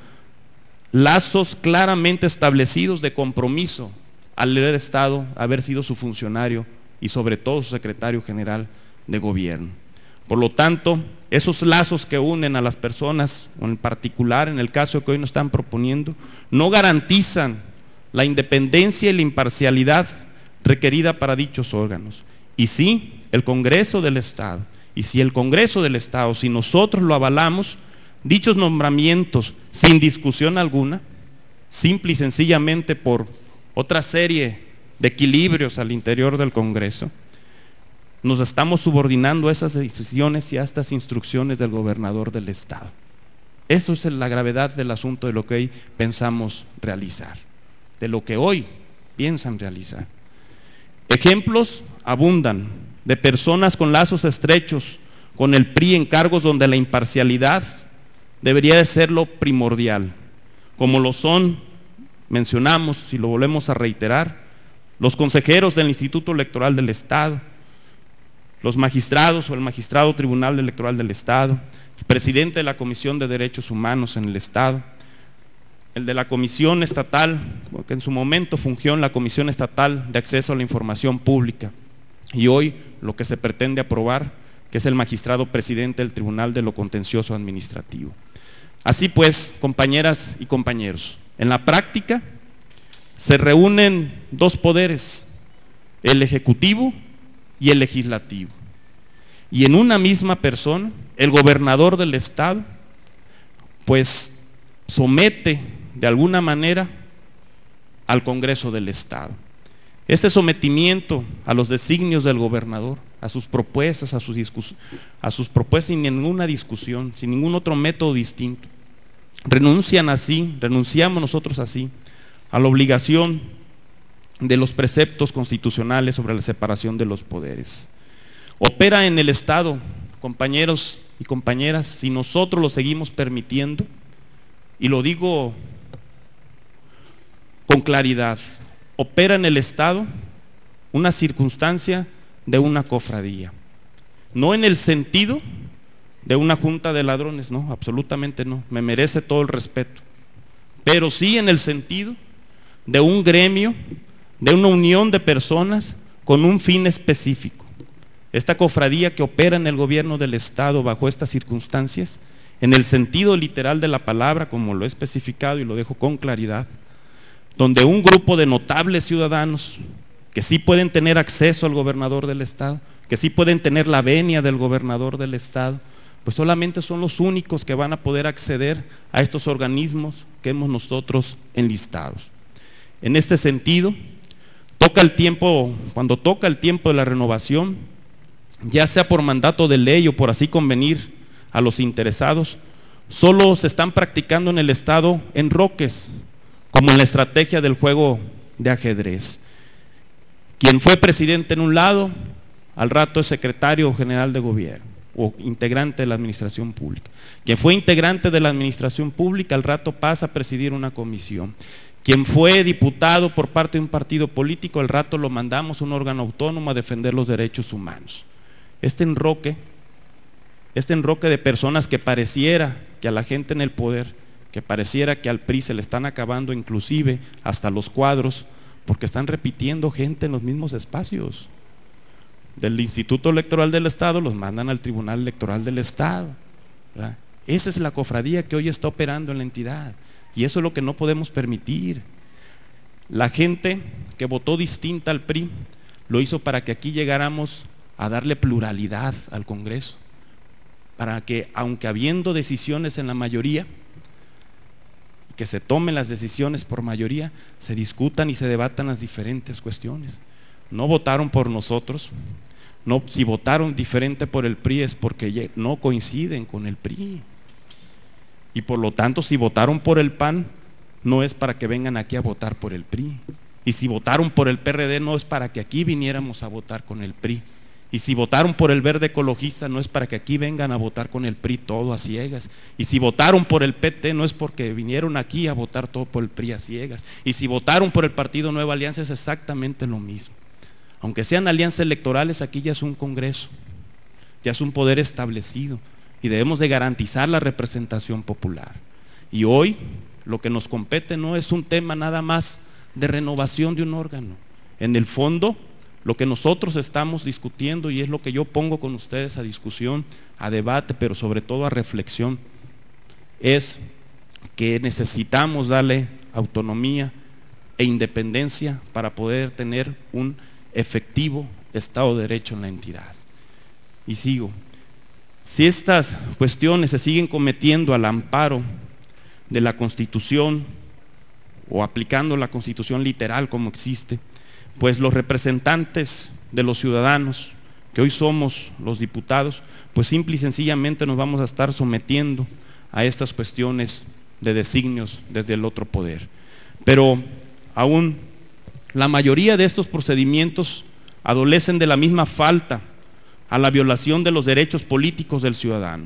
lazos claramente establecidos de compromiso al haber estado, haber sido su funcionario y sobre todo su secretario general de gobierno. Por lo tanto, esos lazos que unen a las personas, o en particular en el caso que hoy nos están proponiendo, no garantizan la independencia y la imparcialidad requerida para dichos órganos. Y sí, el Congreso del Estado, y si el Congreso del Estado, si nosotros lo avalamos, dichos nombramientos sin discusión alguna, simple y sencillamente por otra serie de equilibrios al interior del Congreso, nos estamos subordinando a esas decisiones y a estas instrucciones del gobernador del Estado. Eso es la gravedad del asunto de lo que hoy pensamos realizar. de lo que hoy piensan realizar. Ejemplos abundan de personas con lazos estrechos con el PRI en cargos donde la imparcialidad debería de ser lo primordial, como lo son, mencionamos y lo volvemos a reiterar, los consejeros del Instituto Electoral del Estado, los magistrados o el magistrado Tribunal Electoral del Estado, el presidente de la Comisión de Derechos Humanos en el Estado, el de la Comisión Estatal, que en su momento fungió en la Comisión Estatal de Acceso a la Información Pública, y hoy lo que se pretende aprobar, que es el magistrado presidente del Tribunal de lo Contencioso Administrativo. Así pues, compañeras y compañeros, en la práctica se reúnen dos poderes, el Ejecutivo y el Legislativo. Y en una misma persona, el gobernador del Estado, pues somete de alguna manera al Congreso del Estado. Este sometimiento a los designios del gobernador, a sus propuestas, a sus propuestas sin ninguna discusión, sin ningún otro método distinto, renunciamos nosotros así a la obligación de los preceptos constitucionales sobre la separación de los poderes. Opera en el Estado, compañeros y compañeras, si nosotros lo seguimos permitiendo, y lo digo con claridad, opera en el Estado una circunstancia de una cofradía, no en el sentido de una junta de ladrones, no, absolutamente no, me merece todo el respeto, pero sí en el sentido de un gremio, de una unión de personas con un fin específico. Esta cofradía que opera en el gobierno del Estado bajo estas circunstancias, en el sentido literal de la palabra, como lo he especificado y lo dejo con claridad, donde un grupo de notables ciudadanos que sí pueden tener acceso al gobernador del Estado, que sí pueden tener la venia del gobernador del Estado, pues solamente son los únicos que van a poder acceder a estos organismos que hemos nosotros enlistados. En este sentido, cuando toca el tiempo de la renovación, ya sea por mandato de ley o por así convenir a los interesados, solo se están practicando en el Estado enroques, como en la estrategia del juego de ajedrez. Quien fue presidente en un lado, al rato es secretario general de gobierno o integrante de la administración pública. Quien fue integrante de la administración pública, al rato pasa a presidir una comisión. Quien fue diputado por parte de un partido político, al rato lo mandamos a un órgano autónomo a defender los derechos humanos. Este enroque de personas que pareciera que a la gente en el poder, que pareciera que al PRI se le están acabando inclusive hasta los cuadros, porque están repitiendo gente en los mismos espacios. Del Instituto Electoral del Estado los mandan al Tribunal Electoral del Estado, ¿verdad? Esa es la cofradía que hoy está operando en la entidad, y eso es lo que no podemos permitir. La gente que votó distinta al PRI lo hizo para que aquí llegáramos a darle pluralidad al Congreso, para que, aunque habiendo decisiones en la mayoría, que se tomen las decisiones por mayoría, se discutan y se debatan las diferentes cuestiones. No votaron por nosotros, no, si votaron diferente por el PRI es porque no coinciden con el PRI, y por lo tanto si votaron por el PAN no es para que vengan aquí a votar por el PRI, y si votaron por el PRD no es para que aquí viniéramos a votar con el PRI, y si votaron por el Verde Ecologista no es para que aquí vengan a votar con el PRI todo a ciegas, y si votaron por el PT no es porque vinieron aquí a votar todo por el PRI a ciegas, y si votaron por el Partido Nueva Alianza es exactamente lo mismo. Aunque sean alianzas electorales, aquí ya es un Congreso, ya es un poder establecido, y debemos de garantizar la representación popular. Y hoy lo que nos compete no es un tema nada más de renovación de un órgano. En el fondo, lo que nosotros estamos discutiendo, y es lo que yo pongo con ustedes a discusión, a debate, pero sobre todo a reflexión, es que necesitamos darle autonomía e independencia para poder tener un efectivo Estado de Derecho en la entidad. Y sigo, si estas cuestiones se siguen cometiendo al amparo de la Constitución o aplicando la Constitución literal como existe, pues los representantes de los ciudadanos, que hoy somos los diputados, pues simple y sencillamente nos vamos a estar sometiendo a estas cuestiones de designios desde el otro poder. Pero aún la mayoría de estos procedimientos adolecen de la misma falta a la violación de los derechos políticos del ciudadano.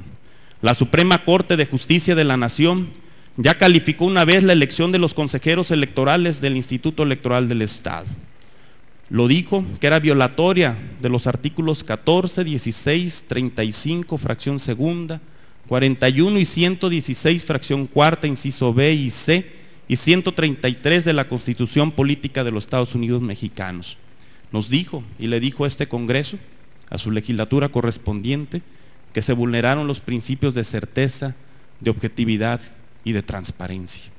La Suprema Corte de Justicia de la Nación ya calificó una vez la elección de los consejeros electorales del Instituto Electoral del Estado. Lo dijo que era violatoria de los artículos 14, 16, 35, fracción segunda, 41 y 116, fracción cuarta, inciso B y C, y 133 de la Constitución Política de los Estados Unidos Mexicanos. Nos dijo, y le dijo a este Congreso, a su legislatura correspondiente, que se vulneraron los principios de certeza, de objetividad y de transparencia.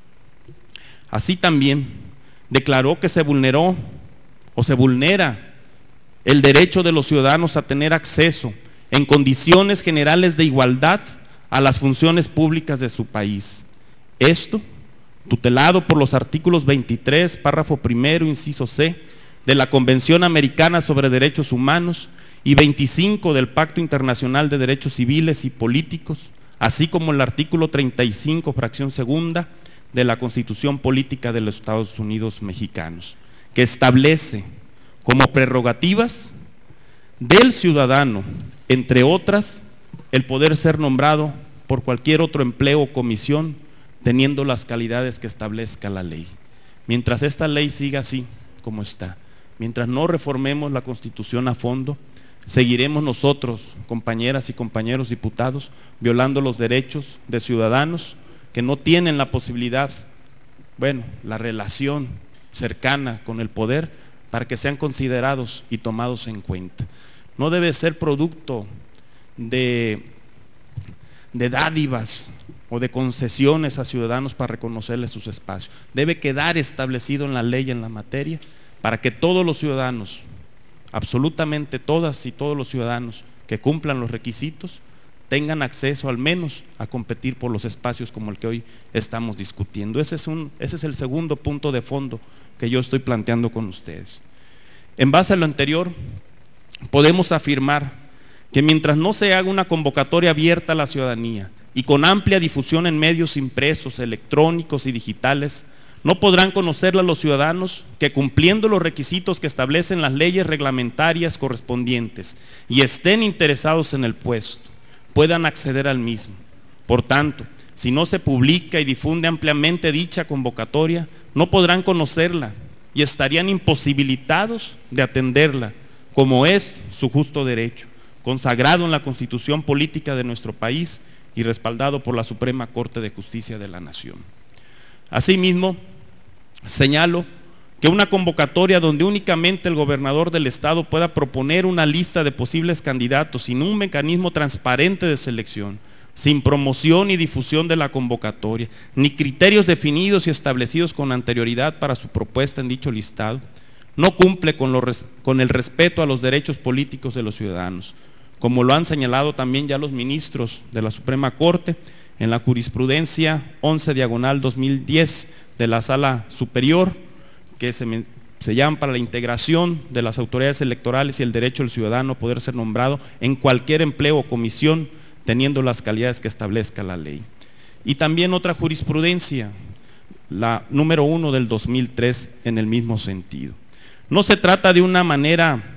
Así también declaró que se vulneró o se vulnera el derecho de los ciudadanos a tener acceso en condiciones generales de igualdad a las funciones públicas de su país. Esto, tutelado por los artículos 23, párrafo primero, inciso C, de la Convención Americana sobre Derechos Humanos y 25 del Pacto Internacional de Derechos Civiles y Políticos, así como el artículo 35, fracción segunda, de la Constitución Política de los Estados Unidos Mexicanos, que establece como prerrogativas del ciudadano, entre otras, el poder ser nombrado por cualquier otro empleo o comisión, teniendo las calidades que establezca la ley. Mientras esta ley siga así como está, mientras no reformemos la Constitución a fondo, seguiremos nosotros, compañeras y compañeros diputados, violando los derechos de ciudadanos que no tienen la posibilidad, la relación cercana con el poder para que sean considerados y tomados en cuenta. No debe ser producto de dádivas o de concesiones a ciudadanos para reconocerles sus espacios. Debe quedar establecido en la ley, en la materia, para que todos los ciudadanos, absolutamente todas y todos los ciudadanos que cumplan los requisitos, tengan acceso al menos a competir por los espacios como el que hoy estamos discutiendo. Ese es el segundo punto de fondo que yo estoy planteando con ustedes. En base a lo anterior, podemos afirmar que mientras no se haga una convocatoria abierta a la ciudadanía y con amplia difusión en medios impresos, electrónicos y digitales, no podrán conocerla los ciudadanos que, cumpliendo los requisitos que establecen las leyes reglamentarias correspondientes y estén interesados en el puesto, puedan acceder al mismo. Por tanto, si no se publica y difunde ampliamente dicha convocatoria, no podrán conocerla y estarían imposibilitados de atenderla, como es su justo derecho, consagrado en la Constitución Política de nuestro país y respaldado por la Suprema Corte de Justicia de la Nación. Asimismo, señalo que una convocatoria donde únicamente el gobernador del estado pueda proponer una lista de posibles candidatos sin un mecanismo transparente de selección, sin promoción y difusión de la convocatoria, ni criterios definidos y establecidos con anterioridad para su propuesta en dicho listado, no cumple con el respeto a los derechos políticos de los ciudadanos, como lo han señalado también ya los ministros de la Suprema Corte en la jurisprudencia 11/2010 de la Sala Superior, que se llama para la integración de las autoridades electorales y el derecho del ciudadano a poder ser nombrado en cualquier empleo o comisión, teniendo las calidades que establezca la ley. Y también otra jurisprudencia, la número 1 del 2003, en el mismo sentido. No se trata de una manera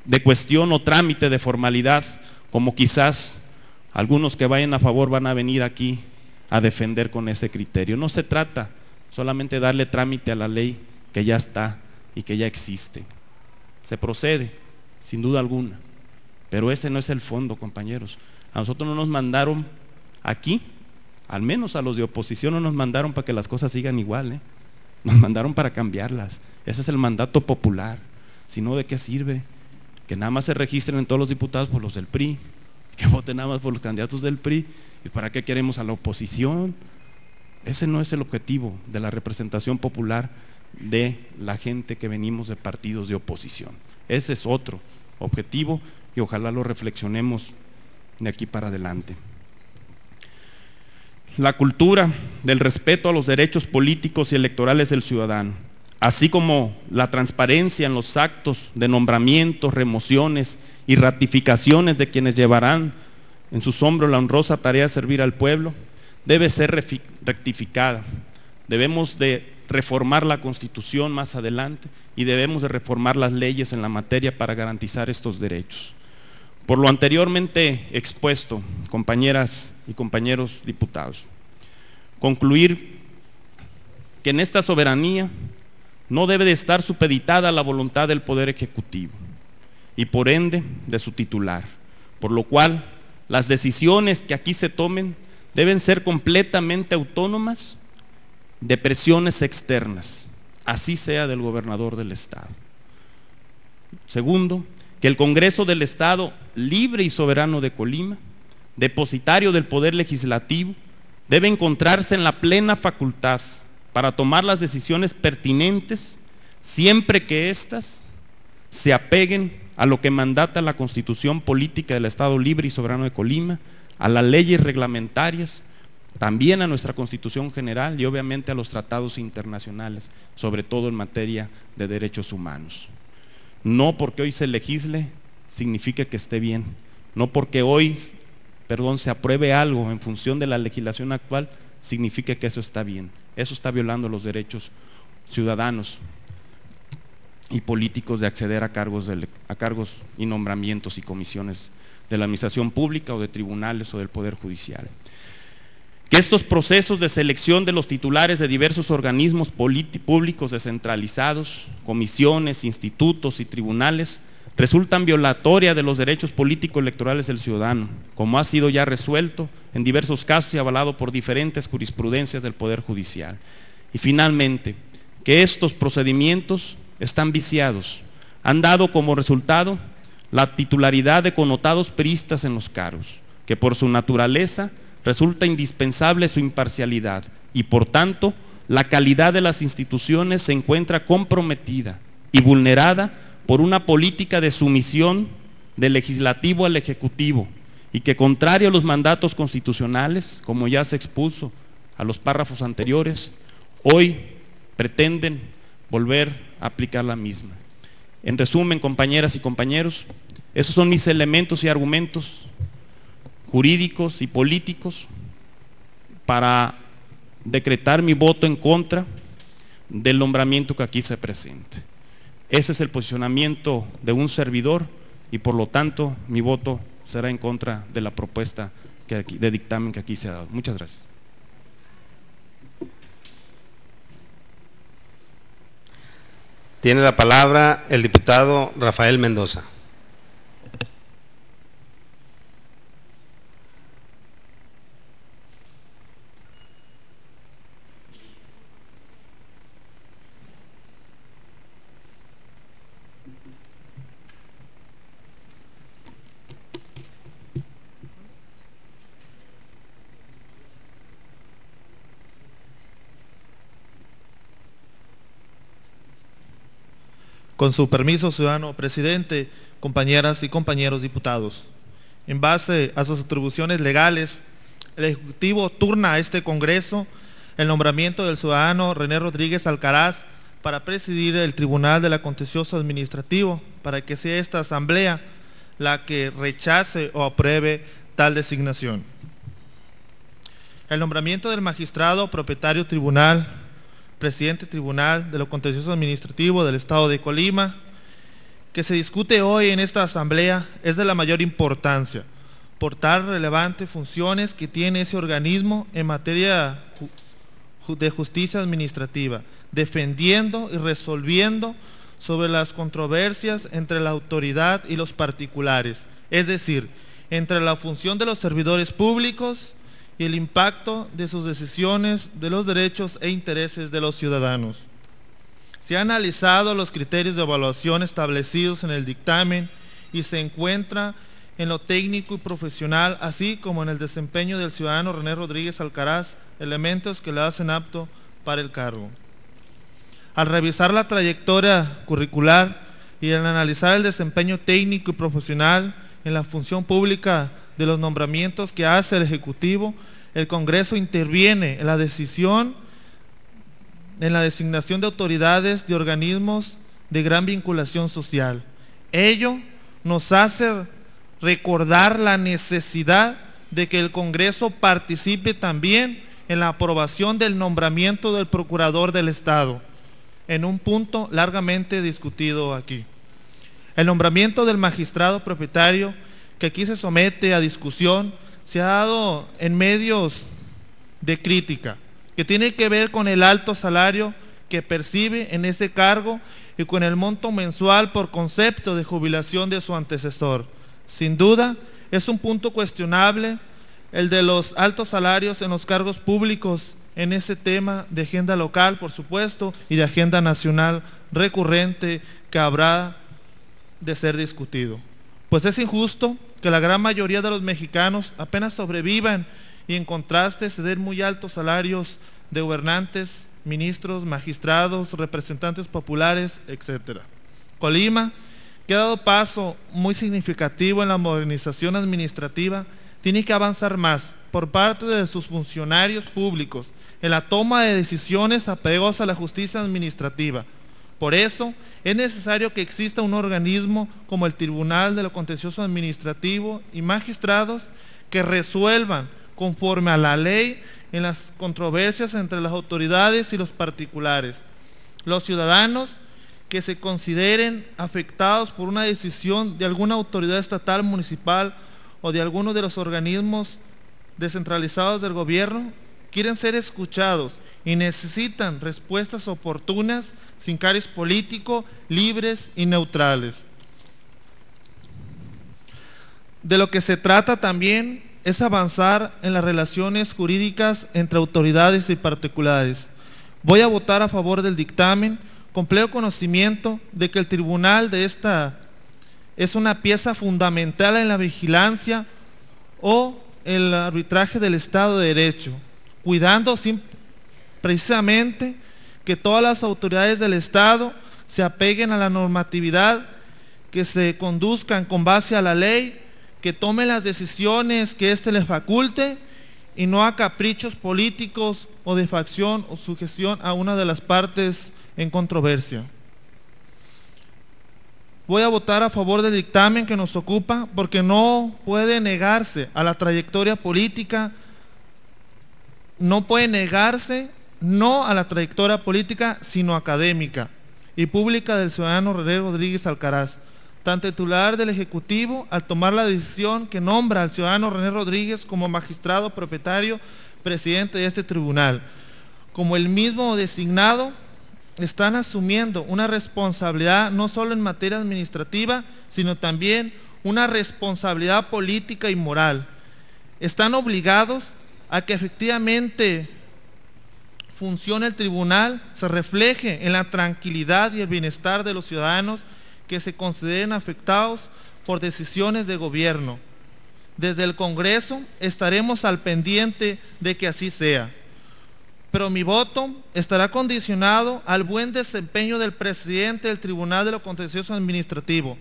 de cuestión o trámite de formalidad, como quizás algunos que vayan a favor van a venir aquí a defender con ese criterio. No se trata solamente de darle trámite a la ley que ya está y que ya existe. Se procede, sin duda alguna, pero ese no es el fondo, compañeros. A nosotros no nos mandaron aquí, al menos a los de oposición no nos mandaron para que las cosas sigan igual, nos mandaron para cambiarlas. Ese es el mandato popular. Si no, ¿de qué sirve? Que nada más se registren en todos los diputados por los del PRI, que voten nada más por los candidatos del PRI. ¿Y para qué queremos a la oposición? Ese no es el objetivo de la representación popular de la gente que venimos de partidos de oposición. Ese es otro objetivo y ojalá lo reflexionemos de aquí para adelante. La cultura del respeto a los derechos políticos y electorales del ciudadano, así como la transparencia en los actos de nombramientos, remociones y ratificaciones de quienes llevarán en sus hombros la honrosa tarea de servir al pueblo, debe ser rectificada. Debemos de reformar la Constitución más adelante y debemos de reformar las leyes en la materia para garantizar estos derechos. Por lo anteriormente expuesto, compañeras y compañeros diputados, concluir que en esta soberanía no debe de estar supeditada a la voluntad del Poder Ejecutivo y por ende de su titular, por lo cual las decisiones que aquí se tomen deben ser completamente autónomas de presiones externas, así sea del gobernador del Estado. Segundo, que el Congreso del Estado, libre y soberano de Colima, depositario del Poder Legislativo, debe encontrarse en la plena facultad para tomar las decisiones pertinentes, siempre que éstas se apeguen a lo que mandata la Constitución Política del Estado Libre y Soberano de Colima, a las leyes reglamentarias, también a nuestra Constitución General y obviamente a los tratados internacionales, sobre todo en materia de derechos humanos. No porque hoy se legisle significa que esté bien, no porque hoy, se apruebe algo en función de la legislación actual significa que eso está bien. Eso está violando los derechos ciudadanos y políticos de acceder a cargos y nombramientos y comisiones de la administración pública o de tribunales o del Poder Judicial. Que estos procesos de selección de los titulares de diversos organismos públicos descentralizados, comisiones, institutos y tribunales, resultan violatoria de los derechos políticos electorales del ciudadano, como ha sido ya resuelto en diversos casos y avalado por diferentes jurisprudencias del Poder Judicial. Y finalmente, que estos procedimientos están viciados, han dado como resultado la titularidad de connotados priistas en los cargos, que por su naturaleza resulta indispensable su imparcialidad y por tanto la calidad de las instituciones se encuentra comprometida y vulnerada por una política de sumisión del legislativo al ejecutivo y que, contrario a los mandatos constitucionales, como ya se expuso a los párrafos anteriores, hoy pretenden volver a aplicar la misma. En resumen, compañeras y compañeros, esos son mis elementos y argumentos jurídicos y políticos para decretar mi voto en contra del nombramiento que aquí se presente. Ese es el posicionamiento de un servidor y por lo tanto mi voto será en contra de la propuesta de dictamen que aquí se ha dado. Muchas gracias.
Tiene la palabra el diputado Rafael Mendoza.
Con su permiso, ciudadano presidente, compañeras y compañeros diputados. En base a sus atribuciones legales, el Ejecutivo turna a este Congreso el nombramiento del ciudadano René Rodríguez Alcaraz para presidir el Tribunal del Contencioso Administrativo, para que sea esta Asamblea la que rechace o apruebe tal designación. El nombramiento del magistrado propietario tribunal, presidente Tribunal de lo Contencioso Administrativo del Estado de Colima, que se discute hoy en esta Asamblea, es de la mayor importancia, por tan relevantes funciones que tiene ese organismo en materia de justicia administrativa, defendiendo y resolviendo sobre las controversias entre la autoridad y los particulares, es decir, entre la función de los servidores públicos y el impacto de sus decisiones de los derechos e intereses de los ciudadanos. Se han analizado los criterios de evaluación establecidos en el dictamen y se encuentra en lo técnico y profesional, así como en el desempeño del ciudadano René Rodríguez Alcaraz, elementos que le hacen apto para el cargo. Al revisar la trayectoria curricular y al analizar el desempeño técnico y profesional en la función pública de los nombramientos que hace el Ejecutivo, el Congreso interviene en la designación de autoridades de organismos de gran vinculación social. Ello nos hace recordar la necesidad de que el Congreso participe también en la aprobación del nombramiento del Procurador del Estado, en un punto largamente discutido aquí. El nombramiento del magistrado propietario que aquí se somete a discusión se ha dado en medios de crítica, que tiene que ver con el alto salario que percibe en ese cargo y con el monto mensual por concepto de jubilación de su antecesor. Sin duda, es un punto cuestionable el de los altos salarios en los cargos públicos en ese tema de agenda local, por supuesto, y de agenda nacional recurrente que habrá de ser discutido. Pues es injusto que la gran mayoría de los mexicanos apenas sobrevivan y en contraste se den muy altos salarios de gobernantes, ministros, magistrados, representantes populares, etc. Colima, que ha dado paso muy significativo en la modernización administrativa, tiene que avanzar más por parte de sus funcionarios públicos en la toma de decisiones apegadas a la justicia administrativa. Por eso, es necesario que exista un organismo como el Tribunal de lo Contencioso Administrativo y magistrados que resuelvan conforme a la ley en las controversias entre las autoridades y los particulares. Los ciudadanos que se consideren afectados por una decisión de alguna autoridad estatal, municipal o de alguno de los organismos descentralizados del gobierno quieren ser escuchados y necesitan respuestas oportunas, sin cariz político, libres y neutrales. De lo que se trata también es avanzar en las relaciones jurídicas entre autoridades y particulares. Voy a votar a favor del dictamen con pleno conocimiento de que el tribunal de esta es una pieza fundamental en la vigilancia o el arbitraje del Estado de Derecho, cuidando precisamente que todas las autoridades del Estado se apeguen a la normatividad, que se conduzcan con base a la ley, que tomen las decisiones que éste les faculte y no a caprichos políticos o de facción o sujeción a una de las partes en controversia. Voy a votar a favor del dictamen que nos ocupa porque no puede negarse a la trayectoria política, no puede negarse no a la trayectoria política, sino académica y pública del ciudadano René Rodríguez Alcaraz, tan titular del Ejecutivo al tomar la decisión que nombra al ciudadano René Rodríguez como magistrado propietario presidente de este tribunal. Como el mismo designado, están asumiendo una responsabilidad no solo en materia administrativa, sino también una responsabilidad política y moral. Están obligados a que efectivamente funcione el tribunal, se refleje en la tranquilidad y el bienestar de los ciudadanos que se consideren afectados por decisiones de gobierno. Desde el Congreso estaremos al pendiente de que así sea. Pero mi voto estará condicionado al buen desempeño del presidente del Tribunal de lo Contencioso Administrativo.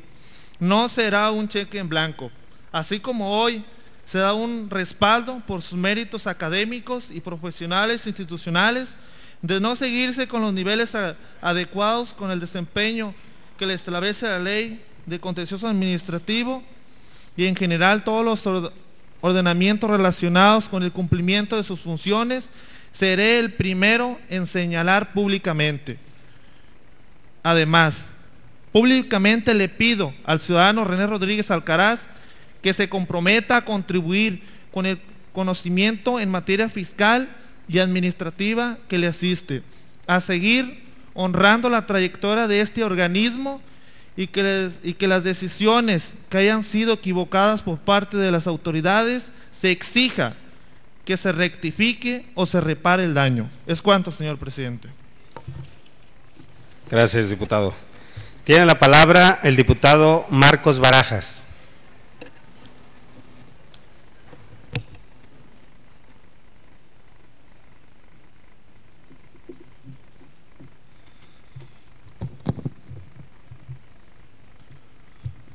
No será un cheque en blanco. Así como hoy se da un respaldo por sus méritos académicos y profesionales institucionales, de no seguirse con los niveles adecuados con el desempeño que le establece la ley de contencioso administrativo y en general todos los ordenamientos relacionados con el cumplimiento de sus funciones, seré el primero en señalar públicamente. Además, públicamente le pido al ciudadano René Rodríguez Alcaraz que se comprometa a contribuir con el conocimiento en materia fiscal y administrativa que le asiste, a seguir honrando la trayectoria de este organismo y que las decisiones que hayan sido equivocadas por parte de las autoridades se exija que se rectifique o se repare el daño. Es cuanto, señor presidente.
Gracias, diputado. Tiene la palabra el diputado Marcos Barajas.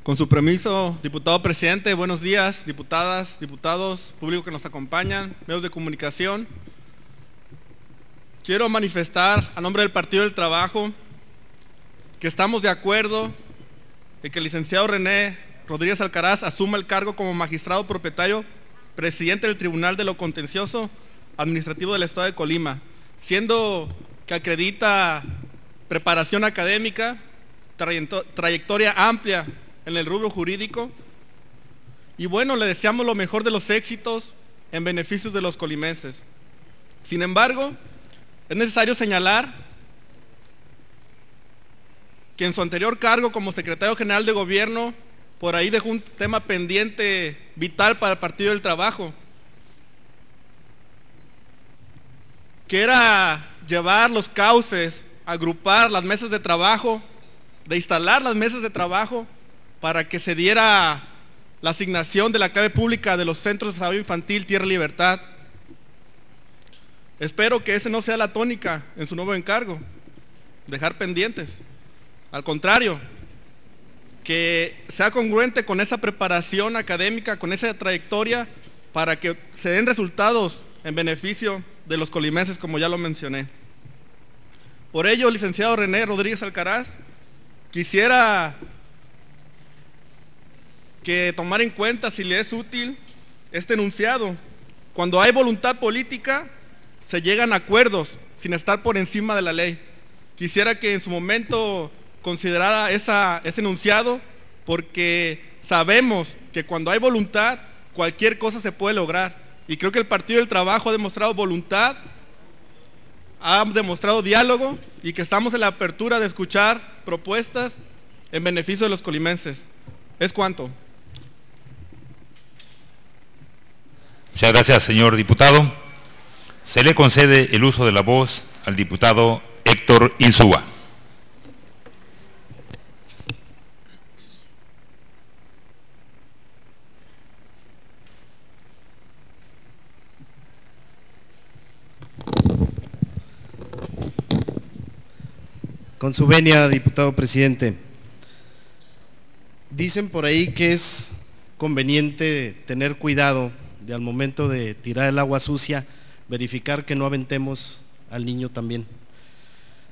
Con su permiso, diputado presidente, buenos días, diputadas, diputados, público que nos acompañan, medios de comunicación. Quiero manifestar a nombre del Partido del Trabajo que estamos de acuerdo en que el licenciado René Rodríguez Alcaraz asuma el cargo como magistrado propietario, presidente del Tribunal de lo Contencioso Administrativo del Estado de Colima, siendo que acredita preparación académica, trayectoria amplia en el rubro jurídico, y bueno, le deseamos lo mejor de los éxitos en beneficio de los colimenses. Sin embargo, es necesario señalar que en su anterior cargo como secretario general de gobierno, por ahí dejó un tema pendiente vital para el Partido del Trabajo, que era llevar los cauces, agrupar las mesas de trabajo, de instalar las mesas de trabajo para que se diera la asignación de la clave pública de los centros de desarrollo infantil Tierra y Libertad. Espero que ese no sea la tónica en su nuevo encargo, dejar pendientes. Al contrario, que sea congruente con esa preparación académica, con esa trayectoria, para que se den resultados en beneficio de los colimenses, como ya lo mencioné. Por ello, licenciado René Rodríguez Alcaraz, quisiera que tomar en cuenta, si le es útil, este enunciado. Cuando hay voluntad política, se llegan a acuerdos sin estar por encima de la ley. Quisiera que en su momento considerara ese enunciado, porque sabemos que cuando hay voluntad, cualquier cosa se puede lograr. Y creo que el Partido del Trabajo ha demostrado voluntad, ha demostrado diálogo, y que estamos en la apertura de escuchar propuestas en beneficio de los colimenses. Es cuanto.
Muchas gracias, señor diputado. Se le concede el uso de la voz al diputado Héctor Insúa.
Con su venia, diputado presidente. Dicen por ahí que es conveniente tener cuidado de, al momento de tirar el agua sucia, verificar que no aventemos al niño también.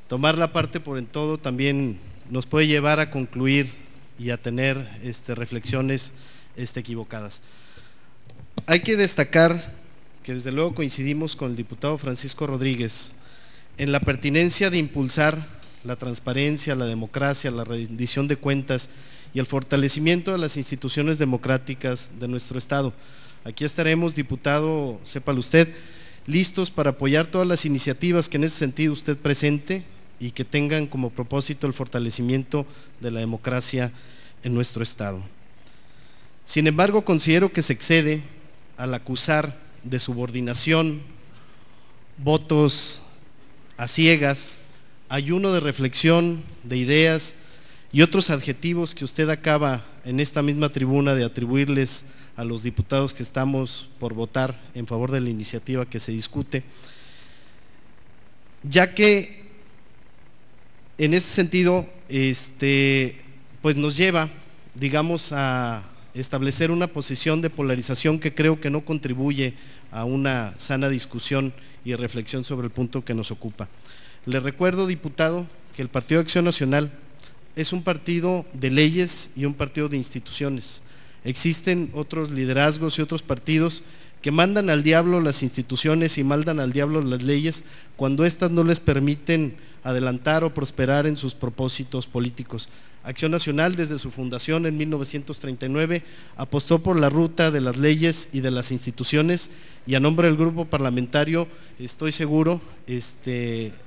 Tomar la parte por en todo también nos puede llevar a concluir y a tener reflexiones equivocadas. Hay que destacar que desde luego coincidimos con el diputado Francisco Rodríguez en la pertinencia de impulsar la transparencia, la democracia, la rendición de cuentas y el fortalecimiento de las instituciones democráticas de nuestro Estado. Aquí estaremos, diputado, sépalo usted, listos para apoyar todas las iniciativas que en ese sentido usted presente y que tengan como propósito el fortalecimiento de la democracia en nuestro Estado. Sin embargo, considero que se excede al acusar de subordinación, votos a ciegas, ayuno de reflexión, de ideas y otros adjetivos que usted acaba en esta misma tribuna de atribuirles a los diputados que estamos por votar en favor de la iniciativa que se discute, ya que en este sentido pues nos lleva, digamos, a establecer una posición de polarización que creo que no contribuye a una sana discusión y reflexión sobre el punto que nos ocupa. Le recuerdo, diputado, que el Partido de Acción Nacional es un partido de leyes y un partido de instituciones. Existen otros liderazgos y otros partidos que mandan al diablo las instituciones y mandan al diablo las leyes cuando éstas no les permiten adelantar o prosperar en sus propósitos políticos. Acción Nacional, desde su fundación en 1939, apostó por la ruta de las leyes y de las instituciones, y a nombre del grupo parlamentario estoy seguro,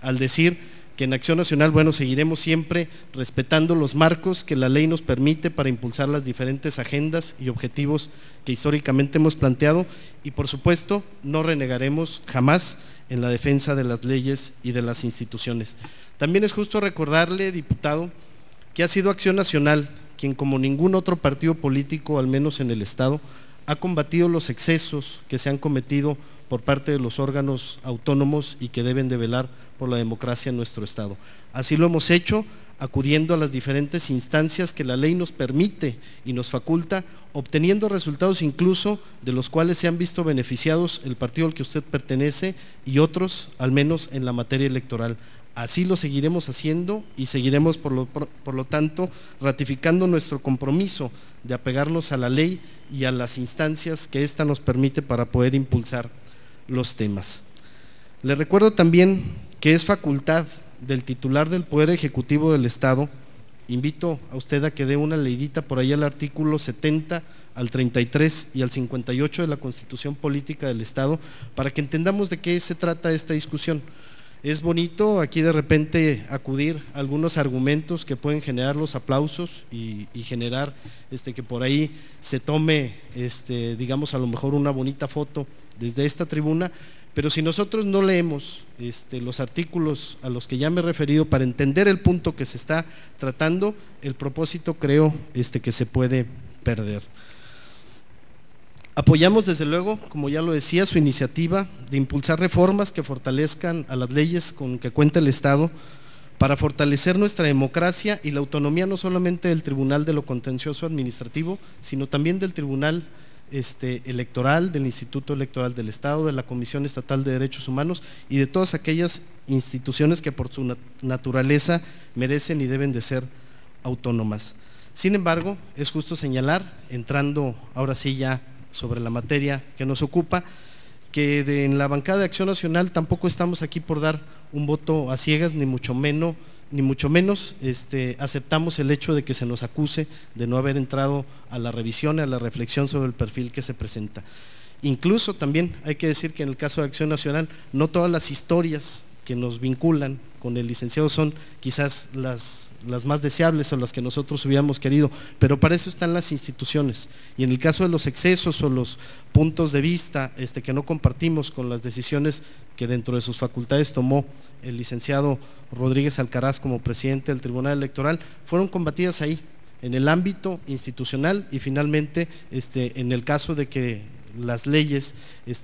al decir que en Acción Nacional, bueno, seguiremos siempre respetando los marcos que la ley nos permite para impulsar las diferentes agendas y objetivos que históricamente hemos planteado, y por supuesto no renegaremos jamás en la defensa de las leyes y de las instituciones. También es justo recordarle, diputado, que ha sido Acción Nacional quien, como ningún otro partido político, al menos en el Estado, ha combatido los excesos que se han cometido por parte de los órganos autónomos y que deben de velar por la democracia en nuestro Estado. Así lo hemos hecho, acudiendo a las diferentes instancias que la ley nos permite y nos faculta, obteniendo resultados incluso de los cuales se han visto beneficiados el partido al que usted pertenece y otros, al menos en la materia electoral. Así lo seguiremos haciendo y seguiremos por lo tanto ratificando nuestro compromiso de apegarnos a la ley y a las instancias que ésta nos permite para poder impulsar los temas. Le recuerdo también que es facultad del titular del Poder Ejecutivo del Estado. Invito a usted a que dé una leidita por ahí al artículo 70, al 33 y al 58 de la Constitución Política del Estado para que entendamos de qué se trata esta discusión. Es bonito aquí de repente acudir a algunos argumentos que pueden generar los aplausos y generar que por ahí se tome, digamos, a lo mejor una bonita foto desde esta tribuna, pero si nosotros no leemos los artículos a los que ya me he referido para entender el punto que se está tratando, el propósito creo que se puede perder. Apoyamos desde luego, como ya lo decía, su iniciativa de impulsar reformas que fortalezcan a las leyes con que cuenta el Estado para fortalecer nuestra democracia y la autonomía no solamente del Tribunal de lo Contencioso Administrativo, sino también del Tribunal Electoral, del Instituto Electoral del Estado, de la Comisión Estatal de Derechos Humanos y de todas aquellas instituciones que por su naturaleza merecen y deben de ser autónomas. Sin embargo, es justo señalar, entrando ahora sí ya sobre la materia que nos ocupa, que en la bancada de Acción Nacional tampoco estamos aquí por dar un voto a ciegas, ni mucho menos aceptamos el hecho de que se nos acuse de no haber entrado a la revisión, a la reflexión sobre el perfil que se presenta. Incluso también hay que decir que en el caso de Acción Nacional no todas las historias que nos vinculan con el licenciado son quizás las más deseables o las que nosotros hubiéramos querido, pero para eso están las instituciones, y en el caso de los excesos o los puntos de vista que no compartimos con las decisiones que dentro de sus facultades tomó el licenciado Rodríguez Alcaraz como presidente del Tribunal Electoral, fueron combatidas ahí, en el ámbito institucional, y finalmente en el caso de que las leyes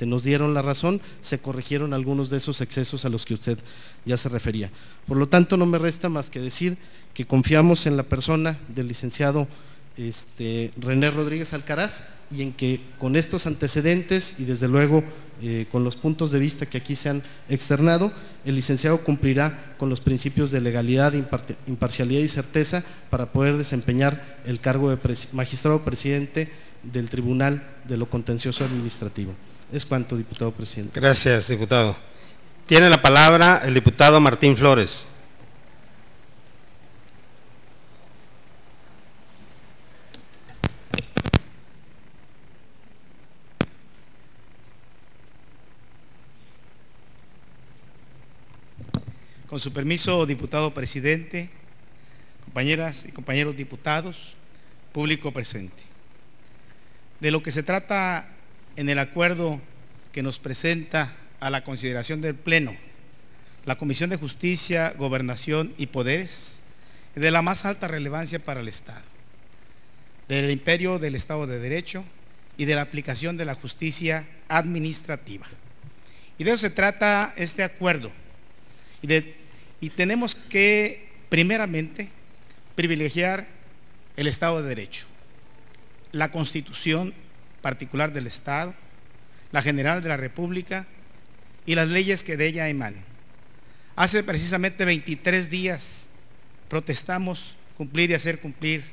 nos dieron la razón, se corrigieron algunos de esos excesos a los que usted ya se refería. Por lo tanto, no me resta más que decir que confiamos en la persona del licenciado René Rodríguez Alcaraz y en que con estos antecedentes y desde luego con los puntos de vista que aquí se han externado, el licenciado cumplirá con los principios de legalidad, imparcialidad y certeza para poder desempeñar el cargo de magistrado presidente del Tribunal de lo Contencioso Administrativo. Es cuanto, diputado presidente.
Gracias, diputado. Tiene la palabra el diputado Martín Flores.
Con su permiso, diputado presidente, compañeras y compañeros diputados, público presente. De lo que se trata en el acuerdo que nos presenta a la consideración del Pleno la Comisión de Justicia, Gobernación y Poderes, es de la más alta relevancia para el Estado, del imperio del Estado de Derecho y de la aplicación de la justicia administrativa. Y de eso se trata este acuerdo. Y tenemos que, primeramente, privilegiar el Estado de Derecho, la Constitución particular del Estado, la General de la República y las leyes que de ella emanen. Hace precisamente 23 días protestamos cumplir y hacer cumplir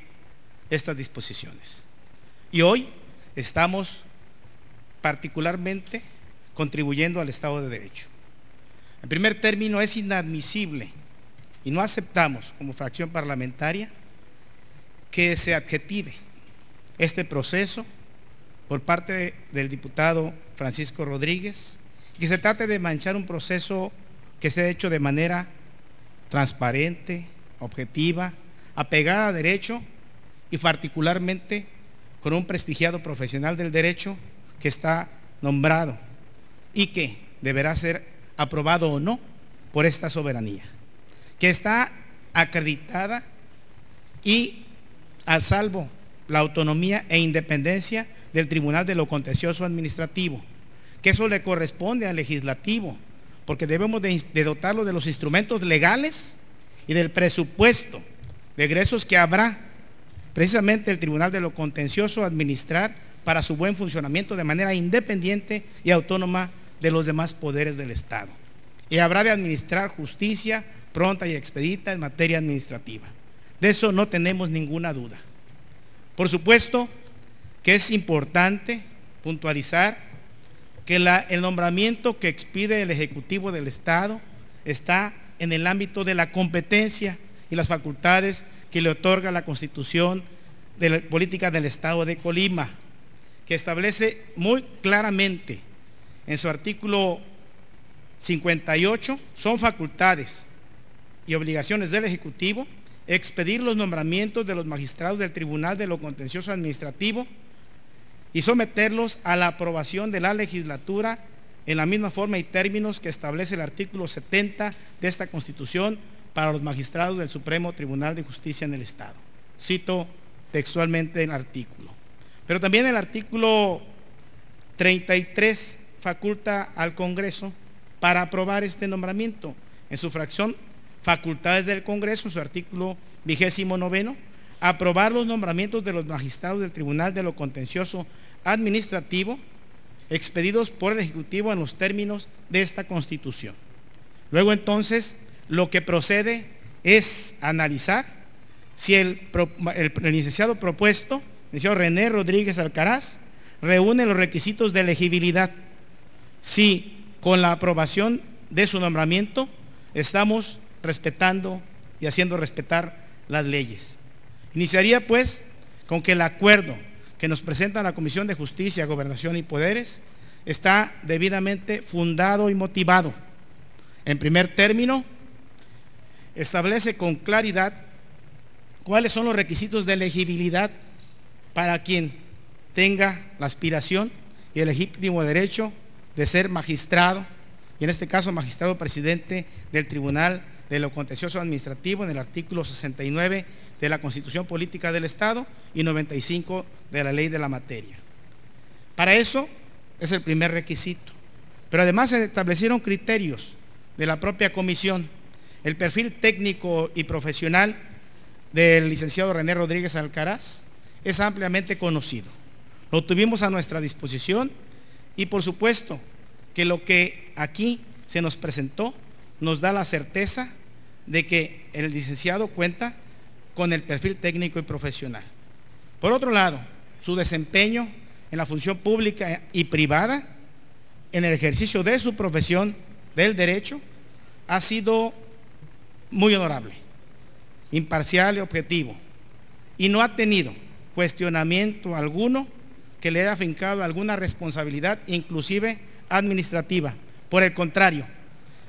estas disposiciones. Y hoy estamos particularmente contribuyendo al Estado de Derecho. En primer término, es inadmisible y no aceptamos como fracción parlamentaria que se adjetive este proceso por parte del diputado Francisco Rodríguez y que se trate de manchar un proceso que se ha hecho de manera transparente, objetiva, apegada a derecho y particularmente con un prestigiado profesional del derecho que está nombrado y que deberá ser aprobado o no por esta soberanía, que está acreditada y a salvo la autonomía e independencia del Tribunal de lo Contencioso Administrativo, que eso le corresponde al legislativo, porque debemos de dotarlo de los instrumentos legales y del presupuesto de egresos que habrá precisamente el Tribunal de lo Contencioso a administrar para su buen funcionamiento de manera independiente y autónoma de los demás poderes del Estado. Y habrá de administrar justicia pronta y expedita en materia administrativa. De eso no tenemos ninguna duda. Por supuesto que es importante puntualizar que el nombramiento que expide el Ejecutivo del Estado está en el ámbito de la competencia y las facultades que le otorga la Constitución de la Política del Estado de Colima, que establece muy claramente en su artículo 58, son facultades y obligaciones del Ejecutivo expedir los nombramientos de los magistrados del Tribunal de lo Contencioso Administrativo y someterlos a la aprobación de la legislatura en la misma forma y términos que establece el artículo 70 de esta Constitución para los magistrados del Supremo Tribunal de Justicia en el Estado. Cito textualmente el artículo. Pero también el artículo 33 faculta al Congreso para aprobar este nombramiento. En su fracción Facultades del Congreso, en su artículo 29, aprobar los nombramientos de los magistrados del Tribunal de lo Contencioso Administrativo expedidos por el Ejecutivo en los términos de esta Constitución. Luego entonces lo que procede es analizar si el licenciado propuesto, el licenciado René Rodríguez Alcaraz, reúne los requisitos de elegibilidad. Si con la aprobación de su nombramiento estamos respetando y haciendo respetar las leyes. Iniciaría pues con que el acuerdo que nos presenta la Comisión de Justicia, Gobernación y Poderes está debidamente fundado y motivado. En primer término, establece con claridad cuáles son los requisitos de elegibilidad para quien tenga la aspiración y el legítimo derecho de ser magistrado, y en este caso magistrado presidente del Tribunal de lo Contencioso Administrativo, en el artículo 69 de la Constitución Política del Estado y 95 de la Ley de la Materia. Para eso es el primer requisito. Pero además se establecieron criterios de la propia comisión. El perfil técnico y profesional del licenciado René Rodríguez Alcaraz es ampliamente conocido. Lo tuvimos a nuestra disposición y por supuesto que lo que aquí se nos presentó nos da la certeza de que el licenciado cuenta con el perfil técnico y profesional. Por otro lado, su desempeño en la función pública y privada, en el ejercicio de su profesión del derecho, ha sido muy honorable, imparcial y objetivo, y no ha tenido cuestionamiento alguno que le haya afincado alguna responsabilidad, inclusive administrativa. Por el contrario,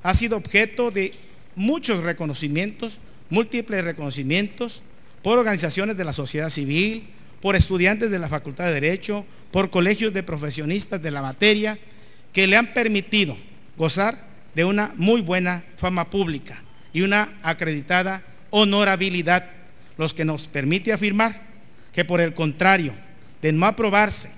ha sido objeto de muchos reconocimientos, múltiples reconocimientos por organizaciones de la sociedad civil, por estudiantes de la Facultad de Derecho, por colegios de profesionistas de la materia, que le han permitido gozar de una muy buena fama pública y una acreditada honorabilidad, los que nos permite afirmar que por el contrario, de no aprobarse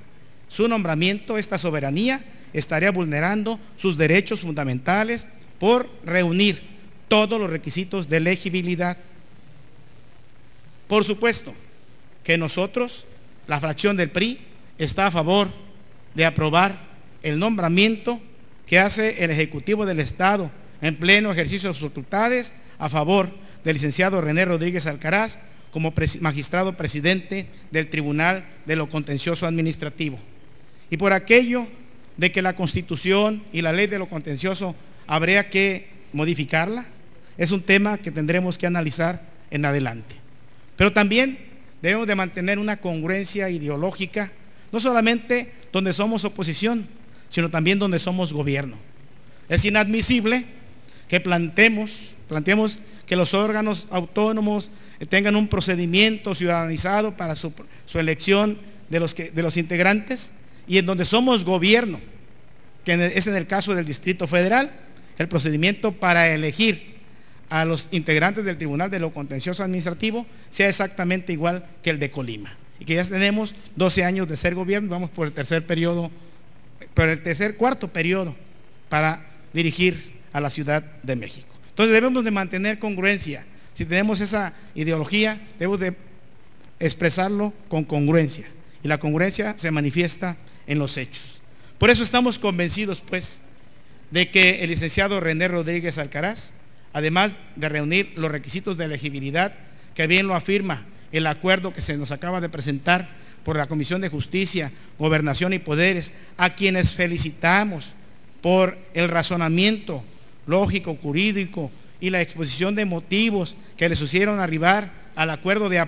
su nombramiento, esta soberanía estaría vulnerando sus derechos fundamentales por reunir todos los requisitos de elegibilidad. Por supuesto que nosotros, la fracción del PRI, está a favor de aprobar el nombramiento que hace el Ejecutivo del Estado en pleno ejercicio de sus facultades a favor del licenciado René Rodríguez Alcaraz como magistrado presidente del Tribunal de lo Contencioso Administrativo. Y por aquello de que la Constitución y la Ley de lo Contencioso habría que modificarla, es un tema que tendremos que analizar en adelante. Pero también debemos de mantener una congruencia ideológica, no solamente donde somos oposición, sino también donde somos gobierno. Es inadmisible que planteemos que los órganos autónomos tengan un procedimiento ciudadanizado para su elección de los integrantes, y en donde somos gobierno, que es en el caso del Distrito Federal, el procedimiento para elegir a los integrantes del Tribunal de lo Contencioso Administrativo sea exactamente igual que el de Colima, y que ya tenemos 12 años de ser gobierno, vamos por el cuarto periodo para dirigir a la Ciudad de México. Entonces debemos de mantener congruencia. Si tenemos esa ideología, debemos de expresarlo con congruencia, y la congruencia se manifiesta en los hechos. Por eso estamos convencidos pues de que el licenciado René Rodríguez Alcaraz, además de reunir los requisitos de elegibilidad, que bien lo afirma el acuerdo que se nos acaba de presentar por la Comisión de Justicia, Gobernación y Poderes, a quienes felicitamos por el razonamiento lógico, jurídico y la exposición de motivos que les hicieron arribar al acuerdo de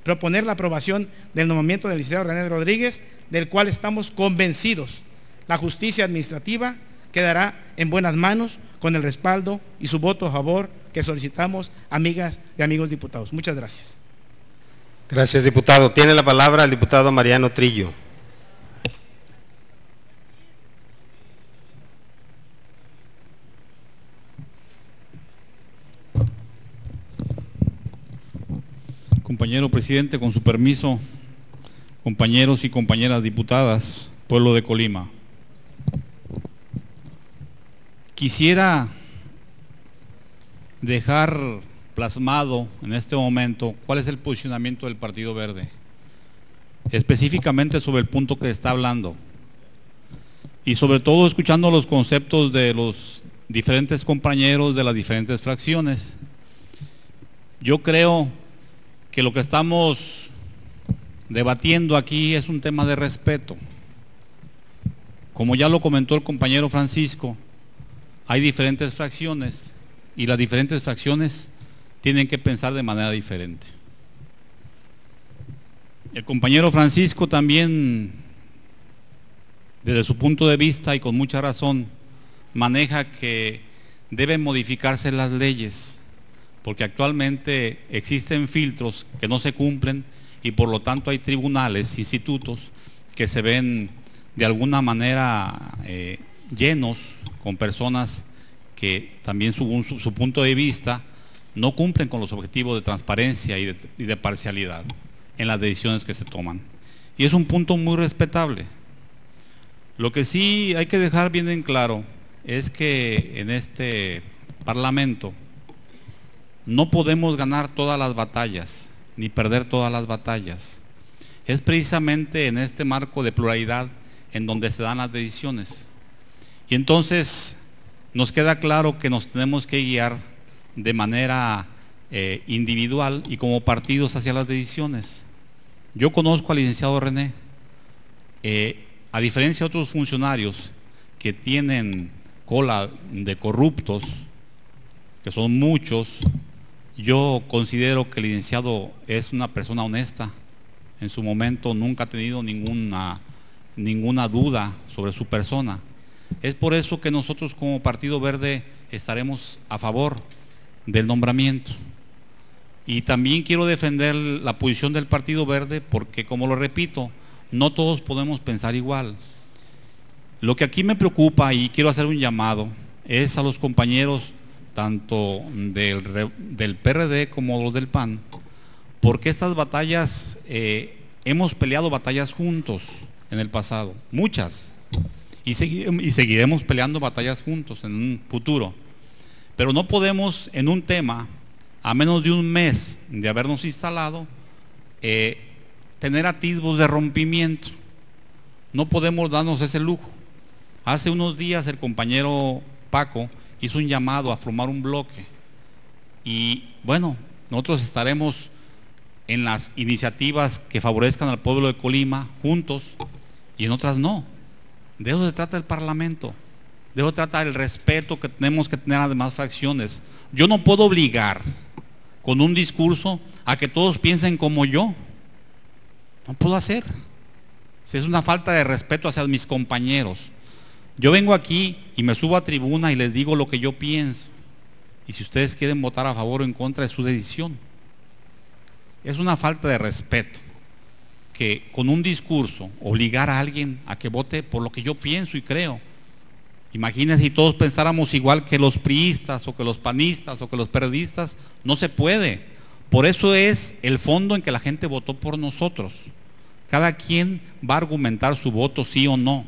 proponer la aprobación del nombramiento del licenciado René Rodríguez, del cual estamos convencidos la justicia administrativa quedará en buenas manos con el respaldo y su voto a favor que solicitamos, amigas y amigos diputados. Muchas gracias.
Gracias, diputado. Tiene la palabra el diputado Mariano Trillo.
Compañero presidente, con su permiso, compañeros y compañeras diputadas, pueblo de Colima. Quisiera dejar plasmado en este momento cuál es el posicionamiento del Partido Verde, específicamente sobre el punto que está hablando, y sobre todo escuchando los conceptos de los diferentes compañeros de las diferentes fracciones. Yo creo que lo que estamos debatiendo aquí es un tema de respeto. Como ya lo comentó el compañero Francisco, hay diferentes fracciones y las diferentes fracciones tienen que pensar de manera diferente. El compañero Francisco también, desde su punto de vista y con mucha razón, maneja que deben modificarse las leyes, porque actualmente existen filtros que no se cumplen y por lo tanto hay tribunales, institutos que se ven de alguna manera llenos con personas que también según su punto de vista no cumplen con los objetivos de transparencia y de parcialidad en las decisiones que se toman. Y es un punto muy respetable. Lo que sí hay que dejar bien en claro es que en este Parlamento no podemos ganar todas las batallas, ni perder todas las batallas. Es precisamente en este marco de pluralidad en donde se dan las decisiones. Y entonces nos queda claro que nos tenemos que guiar de manera individual y como partidos hacia las decisiones. Yo conozco al licenciado René, a diferencia de otros funcionarios que tienen cola de corruptos, que son muchos, yo considero que el licenciado es una persona honesta. En su momento nunca ha tenido ninguna duda sobre su persona. Es por eso que nosotros como Partido Verde estaremos a favor del nombramiento. Y también quiero defender la posición del Partido Verde porque, como lo repito, no todos podemos pensar igual. Lo que aquí me preocupa, y quiero hacer un llamado, es a los compañeros tanto del PRD como los del PAN, porque estas batallas, hemos peleado batallas juntos en el pasado, muchas, y seguiremos peleando batallas juntos en un futuro, pero no podemos en un tema, a menos de un mes de habernos instalado, tener atisbos de rompimiento. No podemos darnos ese lujo. Hace unos días el compañero Paco hizo un llamado a formar un bloque y bueno, nosotros estaremos en las iniciativas que favorezcan al pueblo de Colima juntos y en otras no. De eso se trata el Parlamento, de eso se trata el respeto que tenemos que tener a las demás fracciones. Yo no puedo obligar con un discurso a que todos piensen como yo, no puedo hacer. Es una falta de respeto hacia mis compañeros. Yo vengo aquí y me subo a tribuna y les digo lo que yo pienso. Y si ustedes quieren votar a favor o en contra, es su decisión. Es una falta de respeto que con un discurso obligar a alguien a que vote por lo que yo pienso y creo. Imagínense si todos pensáramos igual que los priistas o que los panistas o que los periodistas. No se puede. Por eso es el fondo en que la gente votó por nosotros. Cada quien va a argumentar su voto sí o no.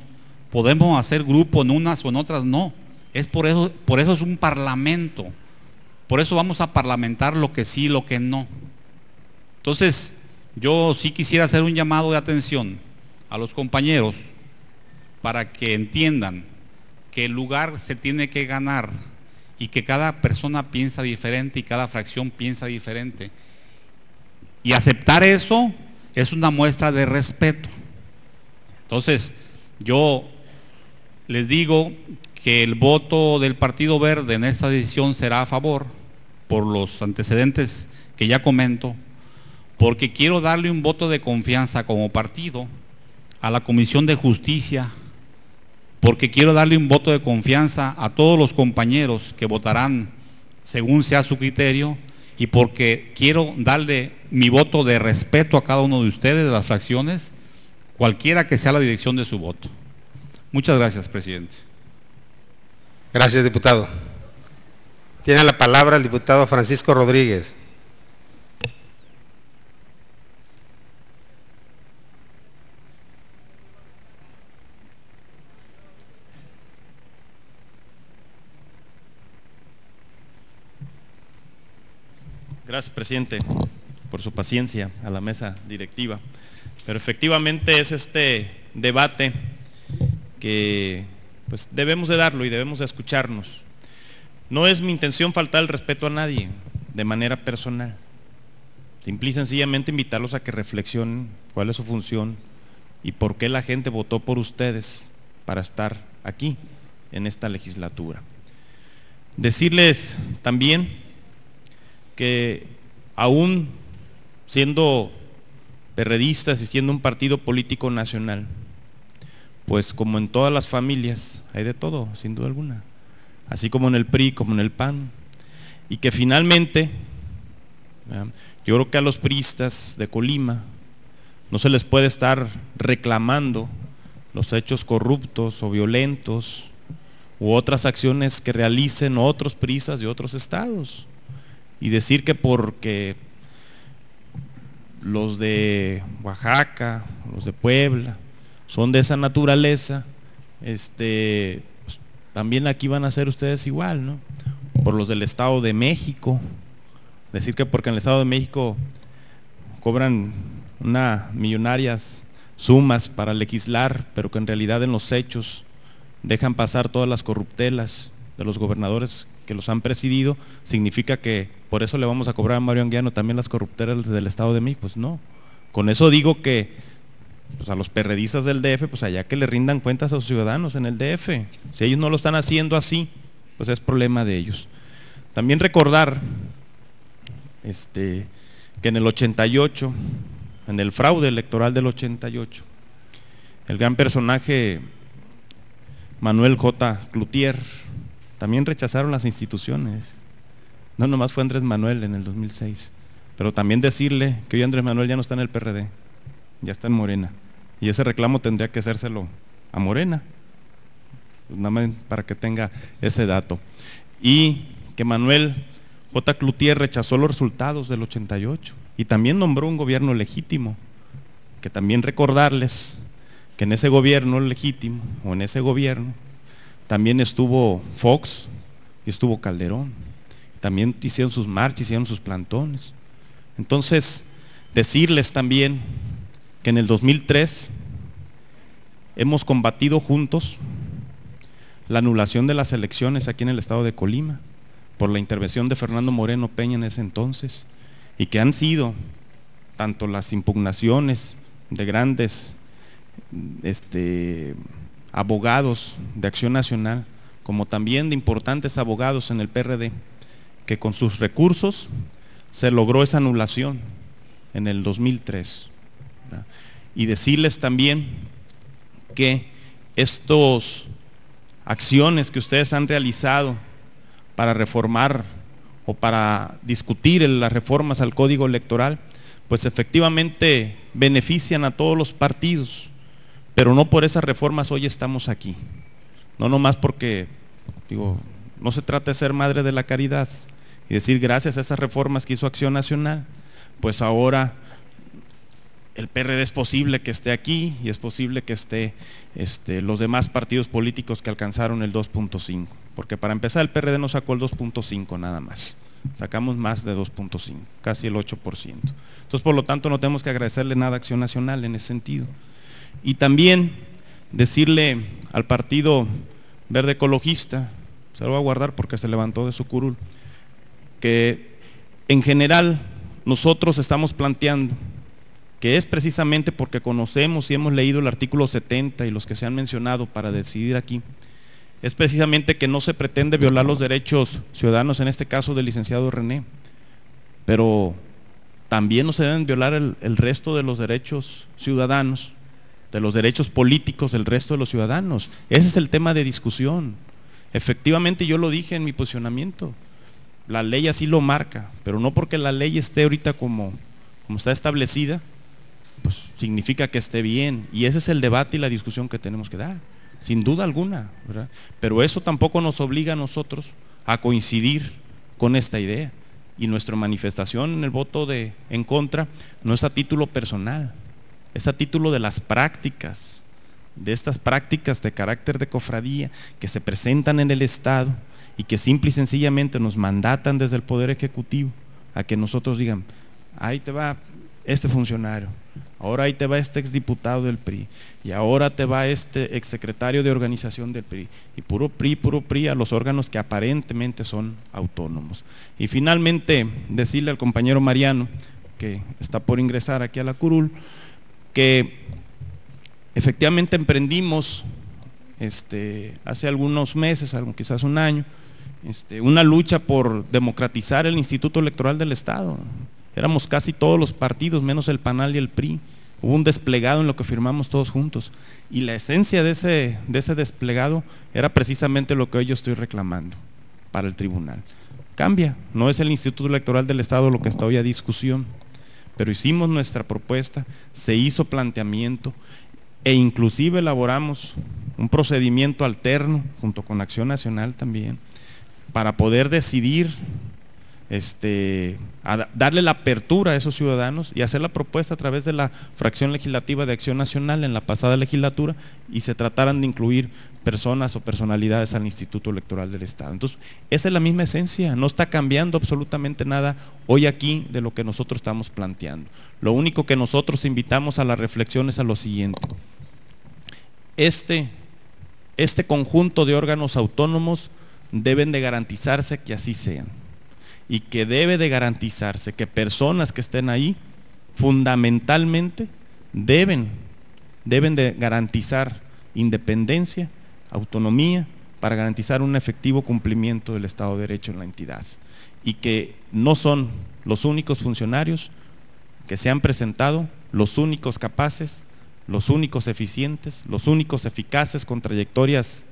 Podemos hacer grupo en unas o en otras, no. Es por eso es un parlamento. Por eso vamos a parlamentar lo que sí y lo que no. Entonces, yo sí quisiera hacer un llamado de atención a los compañeros para que entiendan que el lugar se tiene que ganar y que cada persona piensa diferente y cada fracción piensa diferente. Y aceptar eso es una muestra de respeto. Entonces, yo les digo que el voto del Partido Verde en esta decisión será a favor, por los antecedentes que ya comento, porque quiero darle un voto de confianza como partido a la Comisión de Justicia, porque quiero darle un voto de confianza a todos los compañeros que votarán según sea su criterio, y porque quiero darle mi voto de respeto a cada uno de ustedes, de las fracciones, cualquiera que sea la dirección de su voto. Muchas gracias, presidente.
Gracias, diputado. Tiene la palabra el diputado Francisco Rodríguez.
Gracias, presidente, por su paciencia a la mesa directiva. Pero efectivamente es este debate que pues debemos de darlo y debemos de escucharnos. No es mi intención faltar el respeto a nadie de manera personal. Simple y sencillamente invitarlos a que reflexionen cuál es su función y por qué la gente votó por ustedes para estar aquí en esta legislatura. Decirles también que aún siendo perredistas y siendo un partido político nacional, pues como en todas las familias hay de todo, sin duda alguna, así como en el PRI, como en el PAN, y que finalmente yo creo que a los priistas de Colima no se les puede estar reclamando los hechos corruptos o violentos u otras acciones que realicen otros priistas de otros estados, y decir que porque los de Oaxaca, los de Puebla son de esa naturaleza, pues, también aquí van a ser ustedes igual, ¿no? Por los del Estado de México, decir que porque en el Estado de México cobran unas millonarias sumas para legislar, pero que en realidad en los hechos dejan pasar todas las corruptelas de los gobernadores que los han presidido, significa que por eso le vamos a cobrar a Mario Anguiano también las corruptelas del Estado de México. Pues no, con eso digo que pues a los perredistas del DF, pues allá que le rindan cuentas a sus ciudadanos en el DF. Si ellos no lo están haciendo así, pues es problema de ellos. También recordar que en el 88, en el fraude electoral del 88, el gran personaje Manuel J. Cloutier, también rechazaron las instituciones. No nomás fue Andrés Manuel en el 2006, pero también decirle que hoy Andrés Manuel ya no está en el PRD, ya está en Morena, y ese reclamo tendría que hacérselo a Morena, pues nada más para que tenga ese dato. Y que Manuel J. Cloutier rechazó los resultados del 88 y también nombró un gobierno legítimo, que también recordarles que en ese gobierno legítimo, o en ese gobierno, también estuvo Fox y estuvo Calderón, también hicieron sus marchas, hicieron sus plantones. Entonces, decirles también que en el 2003 hemos combatido juntos la anulación de las elecciones aquí en el estado de Colima, por la intervención de Fernando Moreno Peña en ese entonces, y que han sido tanto las impugnaciones de grandes abogados de Acción Nacional, como también de importantes abogados en el PRD, que con sus recursos se logró esa anulación en el 2003. ¿verdad? Y decirles también que estas acciones que ustedes han realizado para reformar o para discutir las reformas al Código Electoral, pues efectivamente benefician a todos los partidos, pero no por esas reformas hoy estamos aquí. No nomás porque, no se trata de ser madre de la caridad y decir gracias a esas reformas que hizo Acción Nacional, pues ahora el PRD es posible que esté aquí y es posible que esté los demás partidos políticos que alcanzaron el 2.5, porque para empezar el PRD no sacó el 2.5 nada más, sacamos más de 2.5, casi el 8%. Entonces, por lo tanto, no tenemos que agradecerle nada a Acción Nacional en ese sentido. Y también decirle al Partido Verde Ecologista, se lo voy a guardar porque se levantó de su curul, que en general nosotros estamos planteando que es precisamente porque conocemos y hemos leído el artículo 70 y los que se han mencionado para decidir aquí, es precisamente que no se pretende violar los derechos ciudadanos, en este caso del licenciado René, pero también no se deben violar el resto de los derechos ciudadanos, de los derechos políticos del resto de los ciudadanos. Ese es el tema de discusión. Efectivamente, yo lo dije en mi posicionamiento, la ley así lo marca, pero no porque la ley esté ahorita como está establecida, pues significa que esté bien, y ese es el debate y la discusión que tenemos que dar, sin duda alguna, ¿verdad? Pero eso tampoco nos obliga a nosotros a coincidir con esta idea, y nuestra manifestación en el voto en contra no es a título personal, es a título de las prácticas, de estas prácticas de carácter de cofradía que se presentan en el Estado y que simple y sencillamente nos mandatan desde el Poder Ejecutivo a que nosotros digan, ahí te va este funcionario, ahora ahí te va este exdiputado del PRI, y ahora te va este exsecretario de organización del PRI, y puro PRI a los órganos que aparentemente son autónomos. Y finalmente decirle al compañero Mariano, que está por ingresar aquí a la curul, que efectivamente emprendimos hace algunos meses, quizás un año, una lucha por democratizar el Instituto Electoral del Estado. Éramos casi todos los partidos, menos el PANAL y el PRI. Hubo un desplegado en lo que firmamos todos juntos. Y la esencia de ese desplegado era precisamente lo que hoy yo estoy reclamando para el tribunal. Cambia, no es el Instituto Electoral del Estado lo que está hoy a discusión, pero hicimos nuestra propuesta, se hizo planteamiento e inclusive elaboramos un procedimiento alterno, junto con Acción Nacional también, para poder decidir, darle la apertura a esos ciudadanos y hacer la propuesta a través de la fracción legislativa de Acción Nacional en la pasada legislatura, y se trataran de incluir personas o personalidades al Instituto Electoral del Estado. Entonces, esa es la misma esencia, no está cambiando absolutamente nada hoy aquí de lo que nosotros estamos planteando. Lo único que nosotros invitamos a la reflexión es a lo siguiente: este conjunto de órganos autónomos deben de garantizarse que así sean, y que debe de garantizarse que personas que estén ahí fundamentalmente deben de garantizar independencia, autonomía, para garantizar un efectivo cumplimiento del Estado de Derecho en la entidad, y que no son los únicos funcionarios que se han presentado, los únicos capaces, los únicos eficientes, los únicos eficaces con trayectorias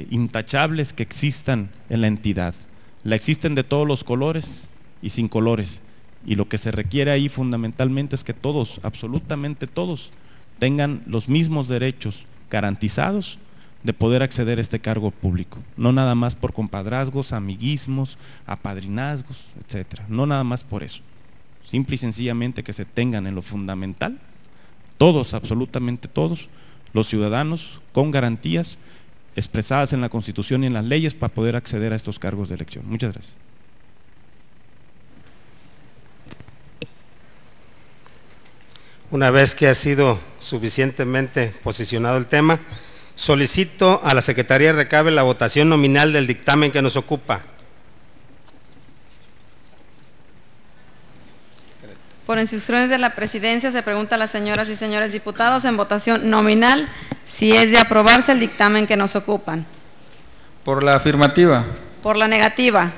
intachables que existan en la entidad. La existen de todos los colores y sin colores, y lo que se requiere ahí fundamentalmente es que todos, absolutamente todos, tengan los mismos derechos garantizados de poder acceder a este cargo público, no nada más por compadrazgos, amiguismos, apadrinazgos, etcétera, no nada más por eso, simple y sencillamente que se tengan en lo fundamental, todos, absolutamente todos, los ciudadanos con garantías expresadas en la Constitución y en las leyes para poder acceder a estos cargos de elección. Muchas gracias.
Una vez que ha sido suficientemente posicionado el tema, solicito a la Secretaría de Recabe la votación nominal del dictamen que nos ocupa.
Por instrucciones de la Presidencia, se pregunta a las señoras y señores diputados en votación nominal si es de aprobarse el dictamen que nos ocupan.
Por la afirmativa.
Por la negativa.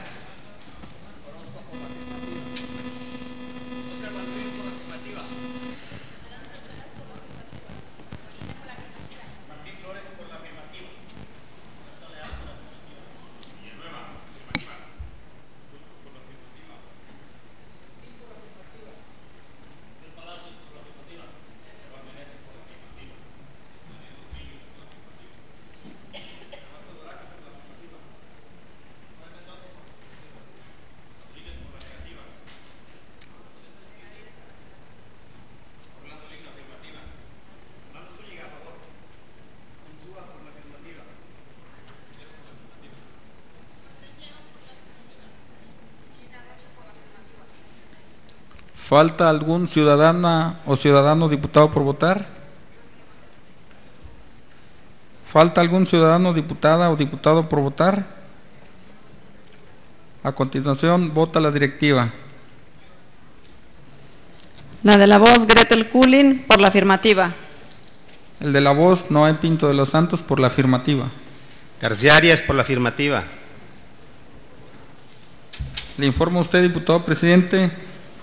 ¿Falta algún ciudadana o ciudadano diputado por votar? ¿Falta algún ciudadano, diputada o diputado por votar? A continuación, vota la directiva.
La de la voz, Gretel Kulin, por la afirmativa.
El de la voz, Noé Pinto de los Santos, por la afirmativa.
García Arias, por la afirmativa.
Le informo a usted, diputado presidente,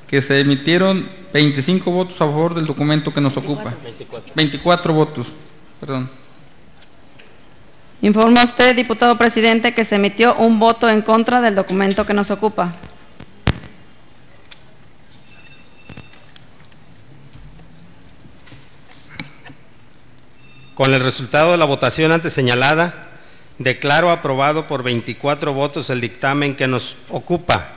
que se emitieron 25 votos a favor del documento que nos ocupa. 24 votos, perdón.
Informa usted, diputado presidente, que se emitió un voto en contra del documento que nos ocupa.
Con el resultado de la votación antes señalada, declaro aprobado por 24 votos el dictamen que nos ocupa.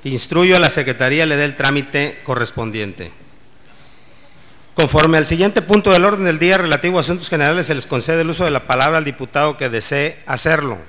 Instruyo a la Secretaría le dé el trámite correspondiente. Conforme al siguiente punto del orden del día relativo a asuntos generales, se les concede el uso de la palabra al diputado que desee hacerlo.